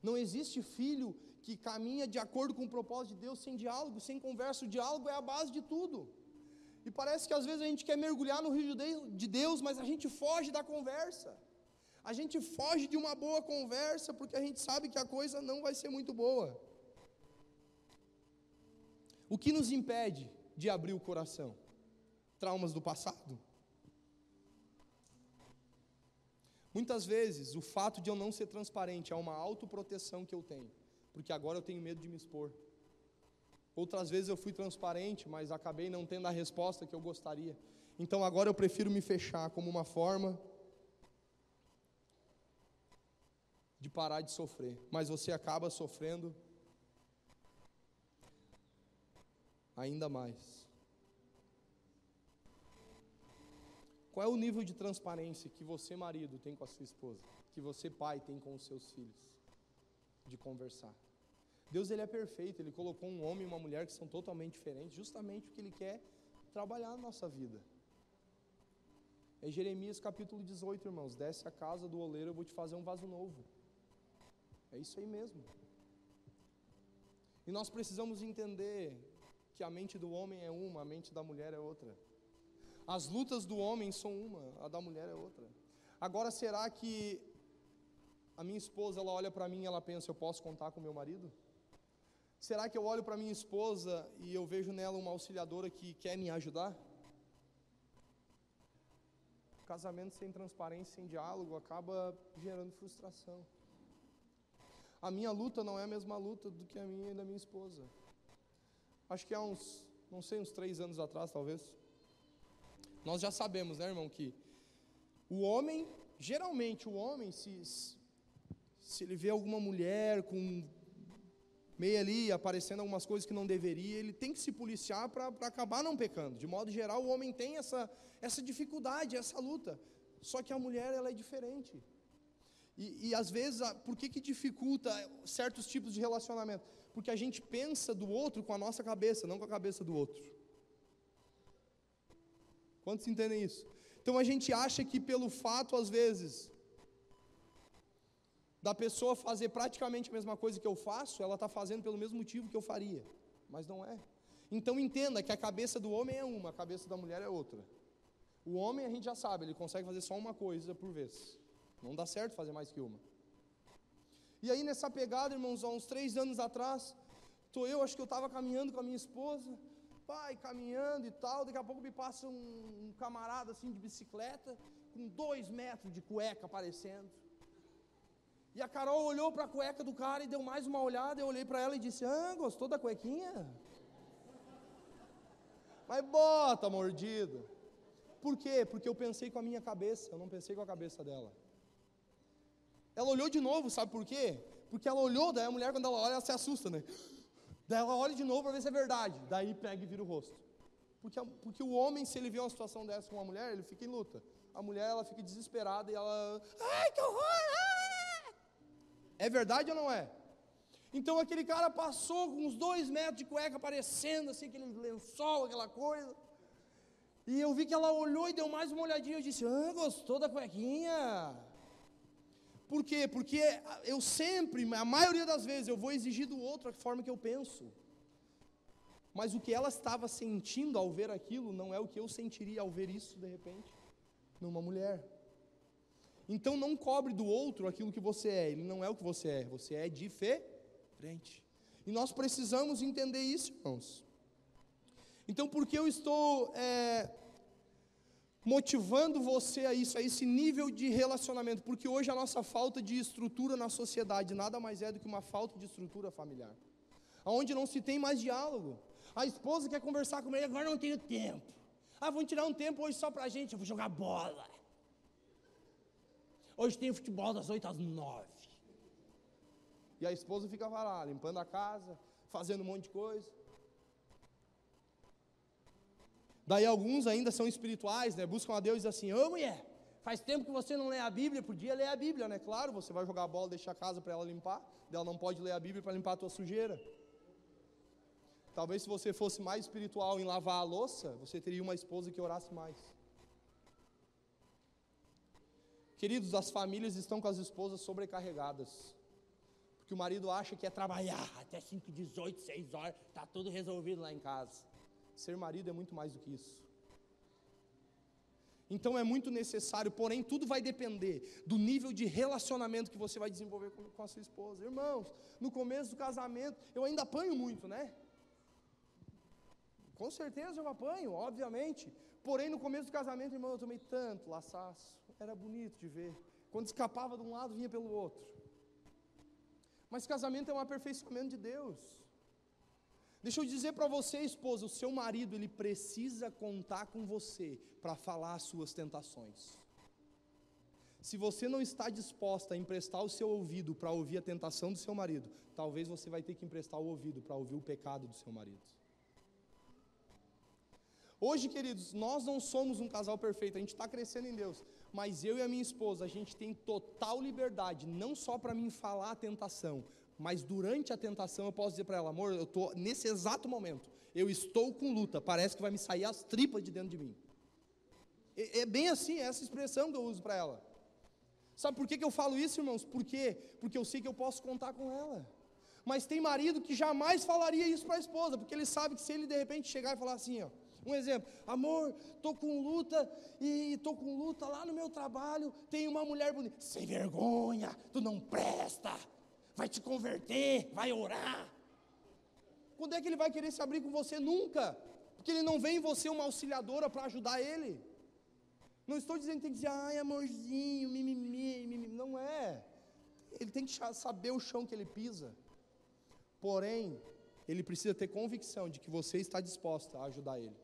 Não existe filho que caminha de acordo com o propósito de Deus sem diálogo, sem conversa. O diálogo é a base de tudo. E parece que às vezes a gente quer mergulhar no rio de Deus, mas a gente foge da conversa. A gente foge de uma boa conversa porque a gente sabe que a coisa não vai ser muito boa. O que nos impede de abrir o coração? Traumas do passado? Muitas vezes, o fato de eu não ser transparente é uma autoproteção que eu tenho, porque agora eu tenho medo de me expor. Outras vezes eu fui transparente, mas acabei não tendo a resposta que eu gostaria. Então agora eu prefiro me fechar como uma forma de parar de sofrer. Mas você acaba sofrendo ainda mais. Qual é o nível de transparência que você, marido, tem com a sua esposa? Que você, pai, tem com os seus filhos? De conversar. Deus, Ele é perfeito. Ele colocou um homem e uma mulher que são totalmente diferentes, justamente porque Ele quer trabalhar na nossa vida. É Jeremias capítulo 18, irmãos. Desce a casa do oleiro, eu vou te fazer um vaso novo. É isso aí mesmo. E nós precisamos entender que a mente do homem é uma, a mente da mulher é outra. As lutas do homem são uma, a da mulher é outra. Agora, será que a minha esposa, ela olha para mim e ela pensa, eu posso contar com meu marido? Será que eu olho para minha esposa e eu vejo nela uma auxiliadora que quer me ajudar? Casamento sem transparência, sem diálogo, acaba gerando frustração. A minha luta não é a mesma luta do que a minha e da minha esposa. Acho que há uns 3 anos atrás, talvez. Nós já sabemos, né, irmão, que o homem, geralmente o homem, se ele vê alguma mulher com meio ali, aparecendo algumas coisas que não deveria, ele tem que se policiar para acabar não pecando. De modo geral, o homem tem essa dificuldade, essa luta. Só que a mulher, ela é diferente. E às vezes, por que dificulta certos tipos de relacionamento? Porque a gente pensa do outro com a nossa cabeça, não com a cabeça do outro. Quantos entendem isso? Então a gente acha que pelo fato, às vezes, da pessoa fazer praticamente a mesma coisa que eu faço, ela está fazendo pelo mesmo motivo que eu faria. Mas não é. Então entenda que a cabeça do homem é uma, a cabeça da mulher é outra. O homem a gente já sabe, ele consegue fazer só uma coisa por vez. Não dá certo fazer mais que uma. E aí nessa pegada, irmãos, há uns 3 anos atrás, acho que eu estava caminhando com a minha esposa, caminhando e tal, daqui a pouco me passa um camarada assim de bicicleta, com 2 metros de cueca aparecendo. E a Carol olhou para a cueca do cara e deu mais uma olhada, eu olhei para ela e disse, gostou da cuequinha? Mas bota, mordido. Por quê? Porque eu pensei com a minha cabeça, eu não pensei com a cabeça dela. Ela olhou de novo, sabe por quê? Porque ela olhou, daí a mulher quando ela olha, ela se assusta, né? Daí ela olha de novo para ver se é verdade. Daí pega e vira o rosto. Porque o homem, se ele vê uma situação dessa com uma mulher, ele fica em luta. A mulher, ela fica desesperada e ela... Ai, que horror! Ah! É verdade ou não é? Então aquele cara passou com uns 2 metros de cueca aparecendo, assim, aquele lençol, aquela coisa. E eu vi que ela olhou e deu mais uma olhadinha. Eu disse, gostou da cuequinha? Por quê? Porque eu sempre, a maioria das vezes, eu vou exigir do outro a forma que eu penso. Mas o que ela estava sentindo ao ver aquilo, não é o que eu sentiria ao ver isso, de repente, numa mulher. Então não cobre do outro aquilo que você é, ele não é o que você é diferente. E nós precisamos entender isso, irmãos. Então por que eu estou motivando você a isso, a esse nível de relacionamento? Porque hoje a nossa falta de estrutura na sociedade nada mais é do que uma falta de estrutura familiar, onde não se tem mais diálogo. A esposa quer conversar com ele, agora não tenho tempo. Vamos tirar um tempo hoje só pra gente, eu vou jogar bola. Hoje tem futebol das 8 às 9. E a esposa fica lá, limpando a casa, fazendo um monte de coisa. Daí alguns ainda são espirituais, né? Buscam a Deus e dizem assim, mulher, faz tempo que você não lê a Bíblia, podia ler a Bíblia, né? Claro, você vai jogar a bola, deixar a casa para ela limpar, ela não pode ler a Bíblia para limpar a tua sujeira. Talvez se você fosse mais espiritual em lavar a louça, você teria uma esposa que orasse mais. Queridos, as famílias estão com as esposas sobrecarregadas, Porque o marido acha que é trabalhar até 5h18, 6 horas, está tudo resolvido lá em casa. Ser marido é muito mais do que isso. Então é muito necessário, porém tudo vai depender do nível de relacionamento que você vai desenvolver com a sua esposa. Irmãos, no começo do casamento, eu ainda apanho muito, né? Com certeza eu apanho, obviamente. Porém no começo do casamento, irmão, eu tomei tanto laçaço, era bonito de ver. Quando escapava de um lado, vinha pelo outro. Mas casamento é um aperfeiçoamento de Deus. Deixa eu dizer para você, esposa, o seu marido, ele precisa contar com você para falar as suas tentações. Se você não está disposta a emprestar o seu ouvido para ouvir a tentação do seu marido, talvez você vai ter que emprestar o ouvido para ouvir o pecado do seu marido. Hoje, queridos, nós não somos um casal perfeito, a gente está crescendo em Deus, mas eu e a minha esposa, a gente tem total liberdade, não só para mim falar a tentação, mas durante a tentação eu posso dizer para ela, amor, eu estou nesse exato momento, eu estou com luta, parece que vai me sair as tripas de dentro de mim. É bem assim, é essa expressão que eu uso para ela. Sabe por que eu falo isso, irmãos? Por quê? Porque eu sei que eu posso contar com ela. Mas tem marido que jamais falaria isso para a esposa, porque ele sabe que se ele de repente chegar e falar assim, ó, um exemplo, amor, estou com luta lá no meu trabalho, tem uma mulher bonita, sem vergonha, tu não presta, vai te converter, vai orar. Quando é que ele vai querer se abrir com você? Nunca, porque ele não vê em você uma auxiliadora para ajudar ele. Não estou dizendo que tem que dizer, ai amorzinho, mimimi, não é. Ele tem que saber o chão que ele pisa. Porém, ele precisa ter convicção de que você está disposta a ajudar ele.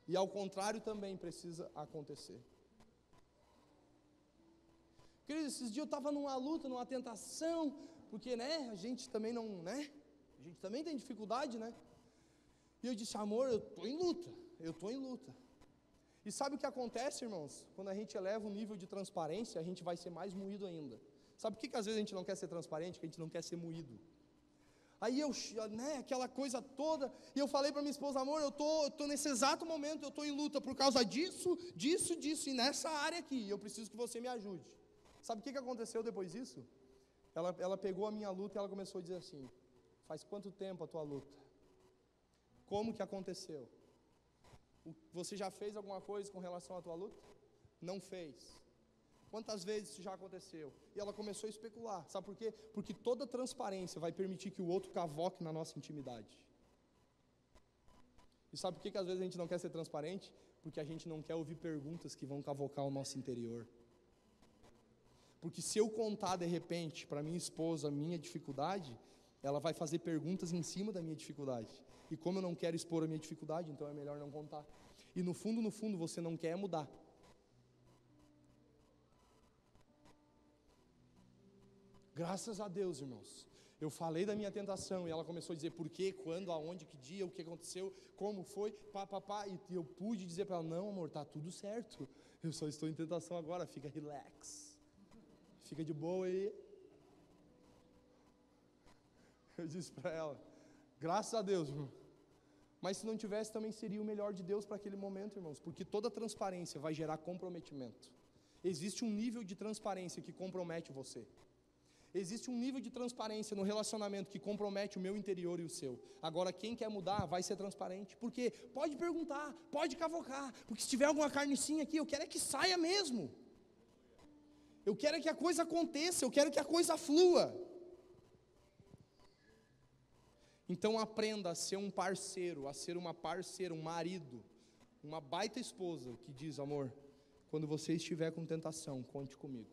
E ao contrário também precisa acontecer. Queridos, esses dias eu estava numa luta, numa tentação, porque, né, a gente também não, né, a gente também tem dificuldade, né, e eu disse, amor, eu estou em luta, e sabe o que acontece, irmãos, quando a gente eleva o nível de transparência, a gente vai ser mais moído ainda. Sabe por que às vezes a gente não quer ser transparente? Porque a gente não quer ser moído. Aí eu, né, aquela coisa toda, e eu falei para minha esposa, amor, eu tô nesse exato momento, eu estou em luta por causa disso, e nessa área aqui, eu preciso que você me ajude. Sabe o que aconteceu depois disso? Ela pegou a minha luta e ela começou a dizer assim, faz quanto tempo a tua luta? Como que aconteceu? Você já fez alguma coisa com relação à tua luta? Não fez. Quantas vezes isso já aconteceu? E ela começou a especular. Sabe por quê? Porque toda transparência vai permitir que o outro cavoque na nossa intimidade. E sabe por que às vezes a gente não quer ser transparente? Porque a gente não quer ouvir perguntas que vão cavocar o nosso interior. Porque se eu contar de repente para minha esposa a minha dificuldade, ela vai fazer perguntas em cima da minha dificuldade. E como eu não quero expor a minha dificuldade, então é melhor não contar. E no fundo, você não quer mudar. Graças a Deus, irmãos, eu falei da minha tentação, e ela começou a dizer por quê, quando, aonde, que dia, o que aconteceu, como foi, e eu pude dizer para ela, não amor, está tudo certo, eu só estou em tentação agora, fica relax, fica de boa aí. Eu disse para ela, graças a Deus, irmão, mas se não tivesse também seria o melhor de Deus para aquele momento, irmãos, porque toda transparência vai gerar comprometimento. Existe um nível de transparência que compromete você. Existe um nível de transparência no relacionamento que compromete o meu interior e o seu. Agora, quem quer mudar vai ser transparente. Por quê? Pode perguntar, pode cavocar. Porque se tiver alguma carnicinha aqui, eu quero é que saia mesmo. Eu quero é que a coisa aconteça, eu quero que a coisa flua. Então aprenda a ser um parceiro, a ser uma parceira, um marido, uma baita esposa que diz, amor, quando você estiver com tentação, conte comigo.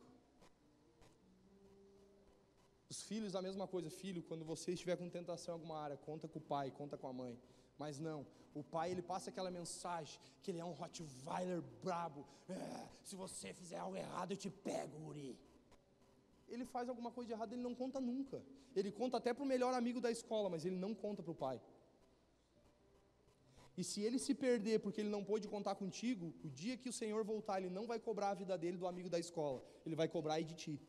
Os filhos, a mesma coisa, filho, quando você estiver com tentação em alguma área, conta com o pai, conta com a mãe. Mas não, o pai, ele passa aquela mensagem, que ele é um Rottweiler brabo, se você fizer algo errado, eu te pego, guri. Ele faz alguma coisa de errado, ele não conta nunca. Ele conta até para o melhor amigo da escola, mas ele não conta para o pai. E se ele se perder porque ele não pôde contar contigo, o dia que o Senhor voltar, ele não vai cobrar a vida dele do amigo da escola, ele vai cobrar aí de ti.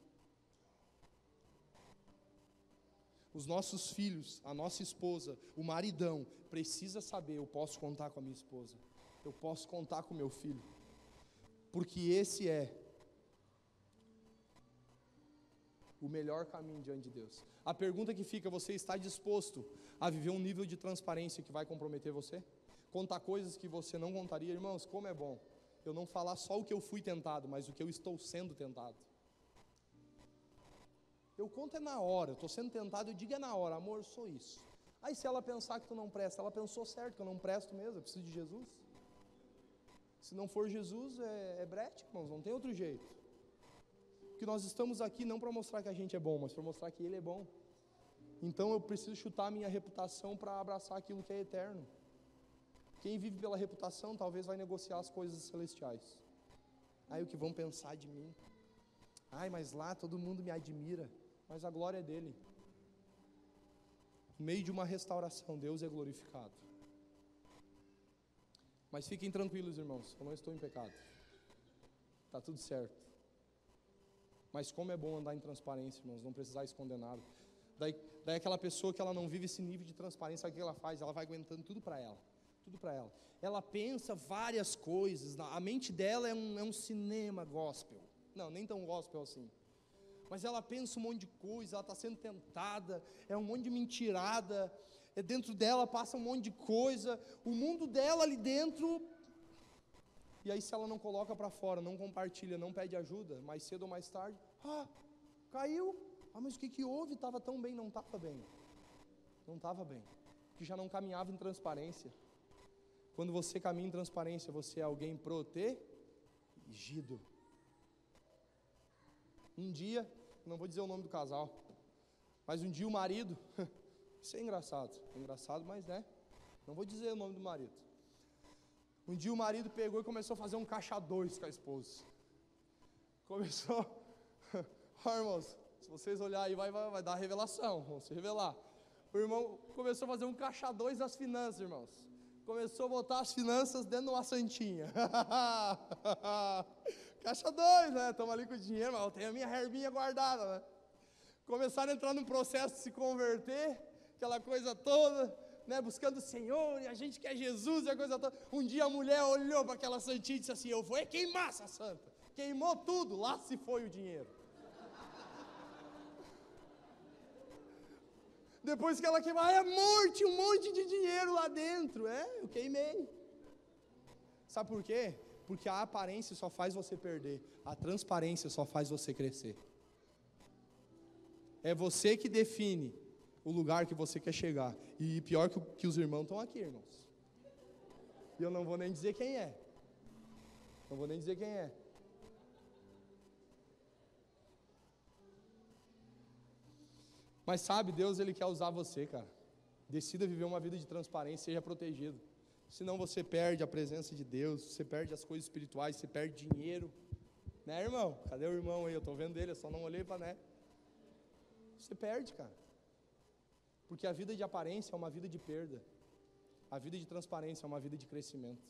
Os nossos filhos, a nossa esposa, o maridão, precisa saber, eu posso contar com a minha esposa, eu posso contar com o meu filho, porque esse é o melhor caminho diante de Deus. A pergunta que fica: você está disposto a viver um nível de transparência que vai comprometer você? Contar coisas que você não contaria? Irmãos, como é bom eu não falar só o que eu fui tentado, mas o que eu estou sendo tentado. Eu conto é na hora, eu estou sendo tentado, eu digo é na hora: amor, eu sou isso. Aí se ela pensar que tu não presta, ela pensou certo, que eu não presto mesmo, eu preciso de Jesus. Se não for Jesus, é brete, irmãos, não tem outro jeito. Porque nós estamos aqui não para mostrar que a gente é bom, mas para mostrar que Ele é bom. Então eu preciso chutar a minha reputação para abraçar aquilo que é eterno. Quem vive pela reputação talvez vai negociar as coisas celestiais. Aí o que vão pensar de mim? Ai, mas lá todo mundo me admira, mas a glória é dele. No meio de uma restauração, Deus é glorificado. Mas fiquem tranquilos, irmãos, eu não estou em pecado. Está tudo certo. Mas como é bom andar em transparência, irmãos, não precisar esconder nada. Daí aquela pessoa que ela não vive esse nível de transparência, sabe o que ela faz? Ela vai aguentando tudo para ela. Tudo para ela. Ela pensa várias coisas, a mente dela é um cinema gospel. Não, nem tão gospel assim. Mas ela pensa um monte de coisa, ela está sendo tentada, é um monte de mentirada, dentro dela passa um monte de coisa, o mundo dela ali dentro. E aí se ela não coloca para fora, não compartilha, não pede ajuda, mais cedo ou mais tarde, caiu. Mas o que houve? Estava tão bem. Não estava bem. Não estava bem. Que já não caminhava em transparência. Quando você caminha em transparência, você é alguém protegido. Um dia, não vou dizer o nome do casal, mas um dia o marido, isso é engraçado, mas né, não vou dizer o nome do marido. Um dia o marido pegou e começou a fazer um caixa dois com a esposa. Começou, irmãos, se vocês olharem aí vai dar revelação, vão se revelar. O irmão começou a fazer um caixa dois das finanças, irmãos. Começou a botar as finanças dentro de uma santinha. Caixa dois, né? Estamos ali com o dinheiro, mas eu tenho a minha herbinha guardada, né? Começaram a entrar num processo de se converter, aquela coisa toda, né? Buscando o Senhor, e a gente quer Jesus, e a coisa toda. Um dia a mulher olhou para aquela santinha e disse assim: eu vou queimar essa santa. Queimou tudo, lá se foi o dinheiro. Depois que ela queimou, morte, um monte de dinheiro lá dentro. Eu queimei. Sabe por quê? Porque a aparência só faz você perder, a transparência só faz você crescer. É você que define o lugar que você quer chegar. E pior que os irmãos estão aqui, irmãos. E eu não vou nem dizer quem é. Não vou nem dizer quem é. Mas sabe, Deus Ele quer usar você, cara. Decida viver uma vida de transparência, seja protegido. Senão você perde a presença de Deus, você perde as coisas espirituais, você perde dinheiro. Né, irmão? Cadê o irmão aí? Eu estou vendo ele, eu só não olhei para, né? Você perde, cara. Porque a vida de aparência é uma vida de perda. A vida de transparência é uma vida de crescimento.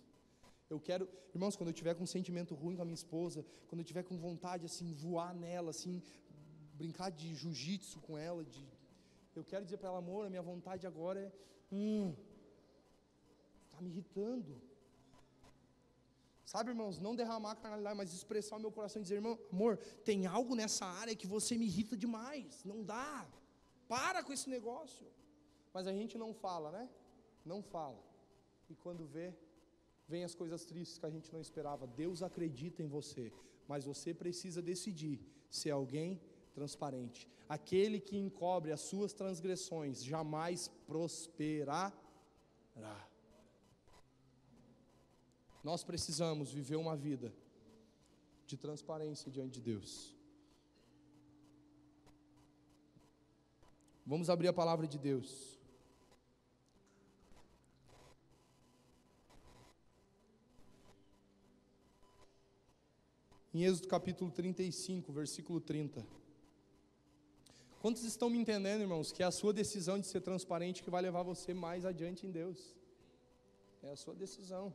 Eu quero, irmãos, quando eu tiver com um sentimento ruim com a minha esposa, quando eu tiver com vontade, assim, voar nela, assim, brincar de jiu-jitsu com ela, eu quero dizer para ela: amor, a minha vontade agora é, está me irritando. Sabe, irmãos, não derramar a carnalidade, mas expressar o meu coração e dizer: irmão, amor, tem algo nessa área que você me irrita demais, não dá, para com esse negócio. Mas a gente não fala, né? Não fala. E quando vem as coisas tristes que a gente não esperava. Deus acredita em você, mas você precisa decidir ser alguém transparente. Aquele que encobre as suas transgressões jamais prosperará. Nós precisamos viver uma vida de transparência diante de Deus. Vamos abrir a palavra de Deus. Em Êxodo capítulo 35, versículo 30. Quantos estão me entendendo, irmãos, que é a sua decisão de ser transparente que vai levar você mais adiante em Deus? É a sua decisão.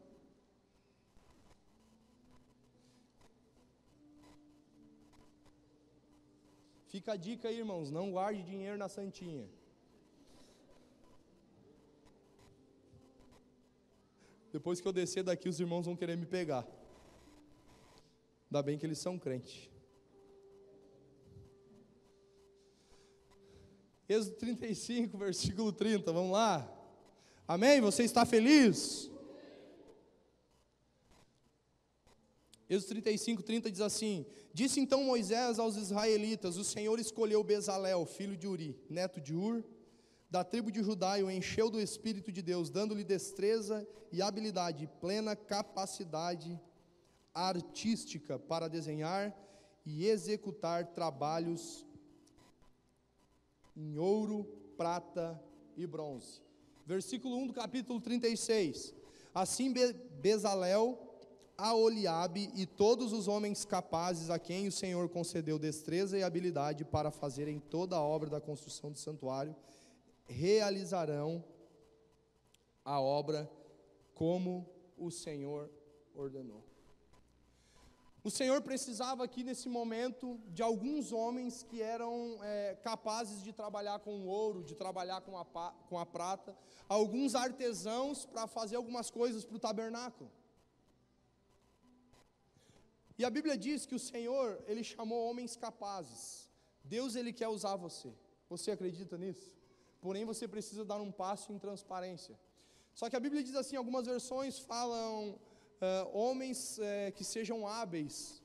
Fica a dica aí, irmãos, não guarde dinheiro na santinha. Depois que eu descer daqui, os irmãos vão querer me pegar. Ainda bem que eles são crentes. Êxodo 35, versículo 30, vamos lá. Amém? Você está feliz? Êxodo 35, 30 diz assim: Disse então Moisés aos israelitas: O Senhor escolheu Bezalel, filho de Uri, neto de Ur, da tribo de Judá, e o encheu do Espírito de Deus, dando-lhe destreza e habilidade, plena capacidade artística para desenhar e executar trabalhos em ouro, prata e bronze. Versículo 1 do capítulo 36. Assim Bezalel, Aholiabe e todos os homens capazes a quem o Senhor concedeu destreza e habilidade para fazerem toda a obra da construção do santuário, realizarão a obra como o Senhor ordenou. O Senhor precisava aqui nesse momento de alguns homens que eram capazes de trabalhar com o ouro, de trabalhar com a prata, alguns artesãos para fazer algumas coisas para o tabernáculo. E a Bíblia diz que o Senhor, Ele chamou homens capazes. Deus, Ele quer usar você. Você acredita nisso? Porém, você precisa dar um passo em transparência. Só que a Bíblia diz assim, algumas versões falam homens que sejam hábeis.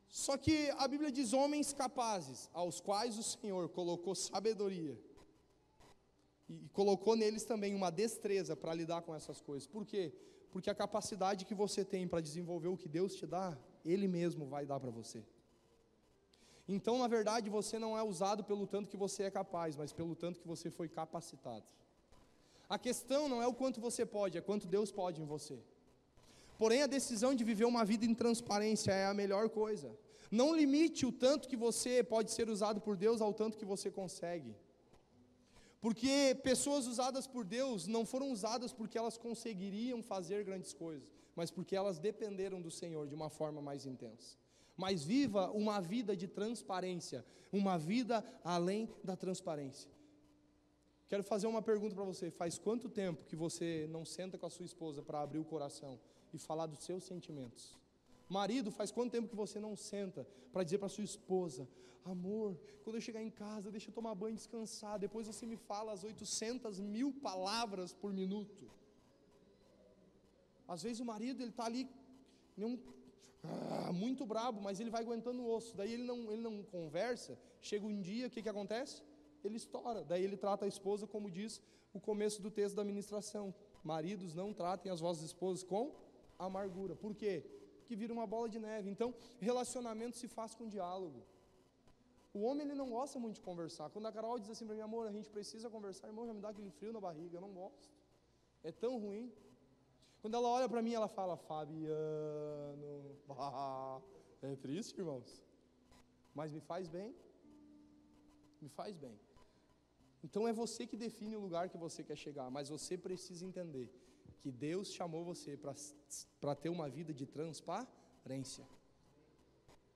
Só que a Bíblia diz homens capazes, aos quais o Senhor colocou sabedoria. E colocou neles também uma destreza para lidar com essas coisas. Por quê? Porque a capacidade que você tem para desenvolver o que Deus te dá, Ele mesmo vai dar para você. Então, na verdade, você não é usado pelo tanto que você é capaz, mas pelo tanto que você foi capacitado. A questão não é o quanto você pode, é quanto Deus pode em você. Porém, a decisão de viver uma vida em transparência é a melhor coisa. Não limite o tanto que você pode ser usado por Deus ao tanto que você consegue. Porque pessoas usadas por Deus não foram usadas porque elas conseguiriam fazer grandes coisas, mas porque elas dependeram do Senhor de uma forma mais intensa. Mas viva uma vida de transparência, uma vida além da transparência. Quero fazer uma pergunta para você: faz quanto tempo que você não senta com a sua esposa para abrir o coração e falar dos seus sentimentos? Marido, faz quanto tempo que você não senta para dizer para sua esposa: amor, quando eu chegar em casa, deixa eu tomar banho e descansar, depois você me fala as 800.000 palavras por minuto. Às vezes o marido, ele está ali, muito brabo, mas ele vai aguentando o osso, daí ele não conversa, chega um dia, o que acontece? Ele estoura, daí ele trata a esposa como diz o começo do texto da ministração: maridos, não tratem as vossas esposas com amargura. Por quê? Que vira uma bola de neve. Então, relacionamento se faz com diálogo. O homem, ele não gosta muito de conversar. Quando a Carol diz assim para mim: amor, a gente precisa conversar, irmão, já me dá aquele frio na barriga, eu não gosto, é tão ruim. Quando ela olha para mim, ela fala: Fabiano, é triste, irmãos, mas me faz bem, me faz bem. Então é você que define o lugar que você quer chegar, mas você precisa entender que Deus chamou você para ter uma vida de transparência.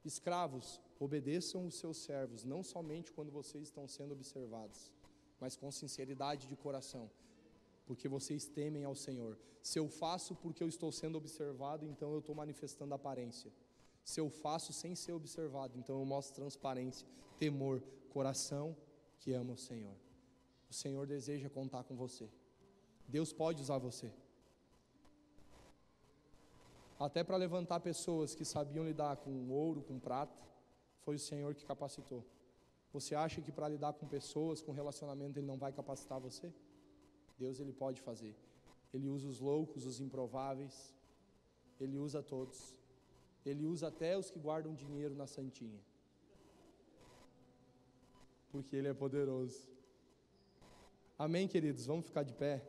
Escravos, obedeçam os seus servos, não somente quando vocês estão sendo observados, mas com sinceridade de coração, porque vocês temem ao Senhor. Se eu faço porque eu estou sendo observado, então eu estou manifestando aparência. Se eu faço sem ser observado, então eu mostro transparência, temor, coração que ama o Senhor. O Senhor deseja contar com você. Deus pode usar você. Até para levantar pessoas que sabiam lidar com ouro, com prata, foi o Senhor que capacitou. Você acha que para lidar com pessoas, com relacionamento, Ele não vai capacitar você? Deus, Ele pode fazer. Ele usa os loucos, os improváveis, Ele usa todos. Ele usa até os que guardam dinheiro na santinha, porque Ele é poderoso. Amém, queridos? Vamos ficar de pé.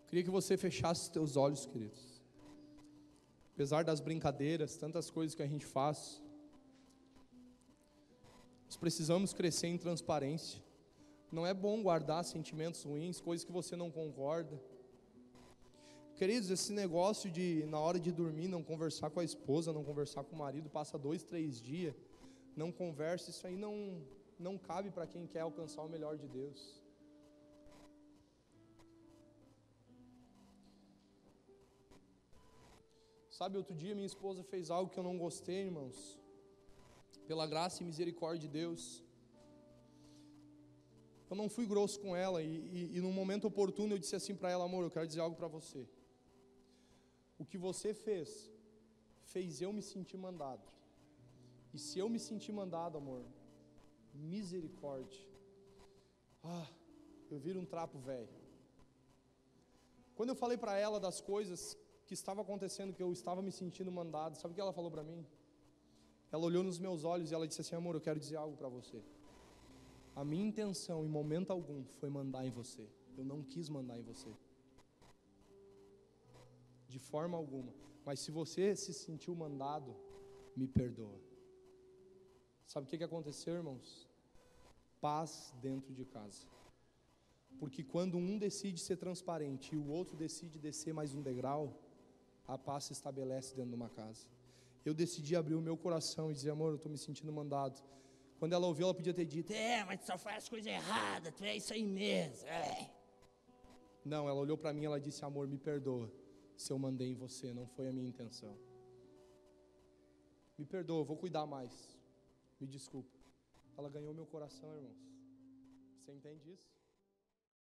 Queria que você fechasse os teus olhos, queridos. Apesar das brincadeiras, tantas coisas que a gente faz, nós precisamos crescer em transparência. Não é bom guardar sentimentos ruins, coisas que você não concorda. Queridos, esse negócio de, na hora de dormir, não conversar com a esposa, não conversar com o marido, passa 2, 3 dias, não conversa, isso aí não cabe para quem quer alcançar o melhor de Deus. Sabe, outro dia minha esposa fez algo que eu não gostei, irmãos. Pela graça e misericórdia de Deus, eu não fui grosso com ela e num momento oportuno eu disse assim para ela: amor, eu quero dizer algo para você. O que você fez eu me sentir mandado. E se eu me sentir mandado, amor, misericórdia, eu viro um trapo velho. Quando eu falei para ela das coisas que estavam acontecendo, que eu estava me sentindo mandado, sabe o que ela falou para mim? Ela olhou nos meus olhos e ela disse assim: amor, eu quero dizer algo para você. A minha intenção em momento algum foi mandar em você. Eu não quis mandar em você, de forma alguma. Mas se você se sentiu mandado, me perdoa. Sabe o que aconteceu, irmãos? Paz dentro de casa. Porque quando um decide ser transparente e o outro decide descer mais um degrau, a paz se estabelece dentro de uma casa. Eu decidi abrir o meu coração e dizer: amor, eu estou me sentindo mandado. Quando ela ouviu, ela podia ter dito: mas tu só faz coisa errada, tu é isso aí mesmo. Não, ela olhou para mim e ela disse: amor, me perdoa se eu mandei em você, não foi a minha intenção. Me perdoa, eu vou cuidar mais. Me desculpa. Ela ganhou meu coração, irmãos. Você entende isso?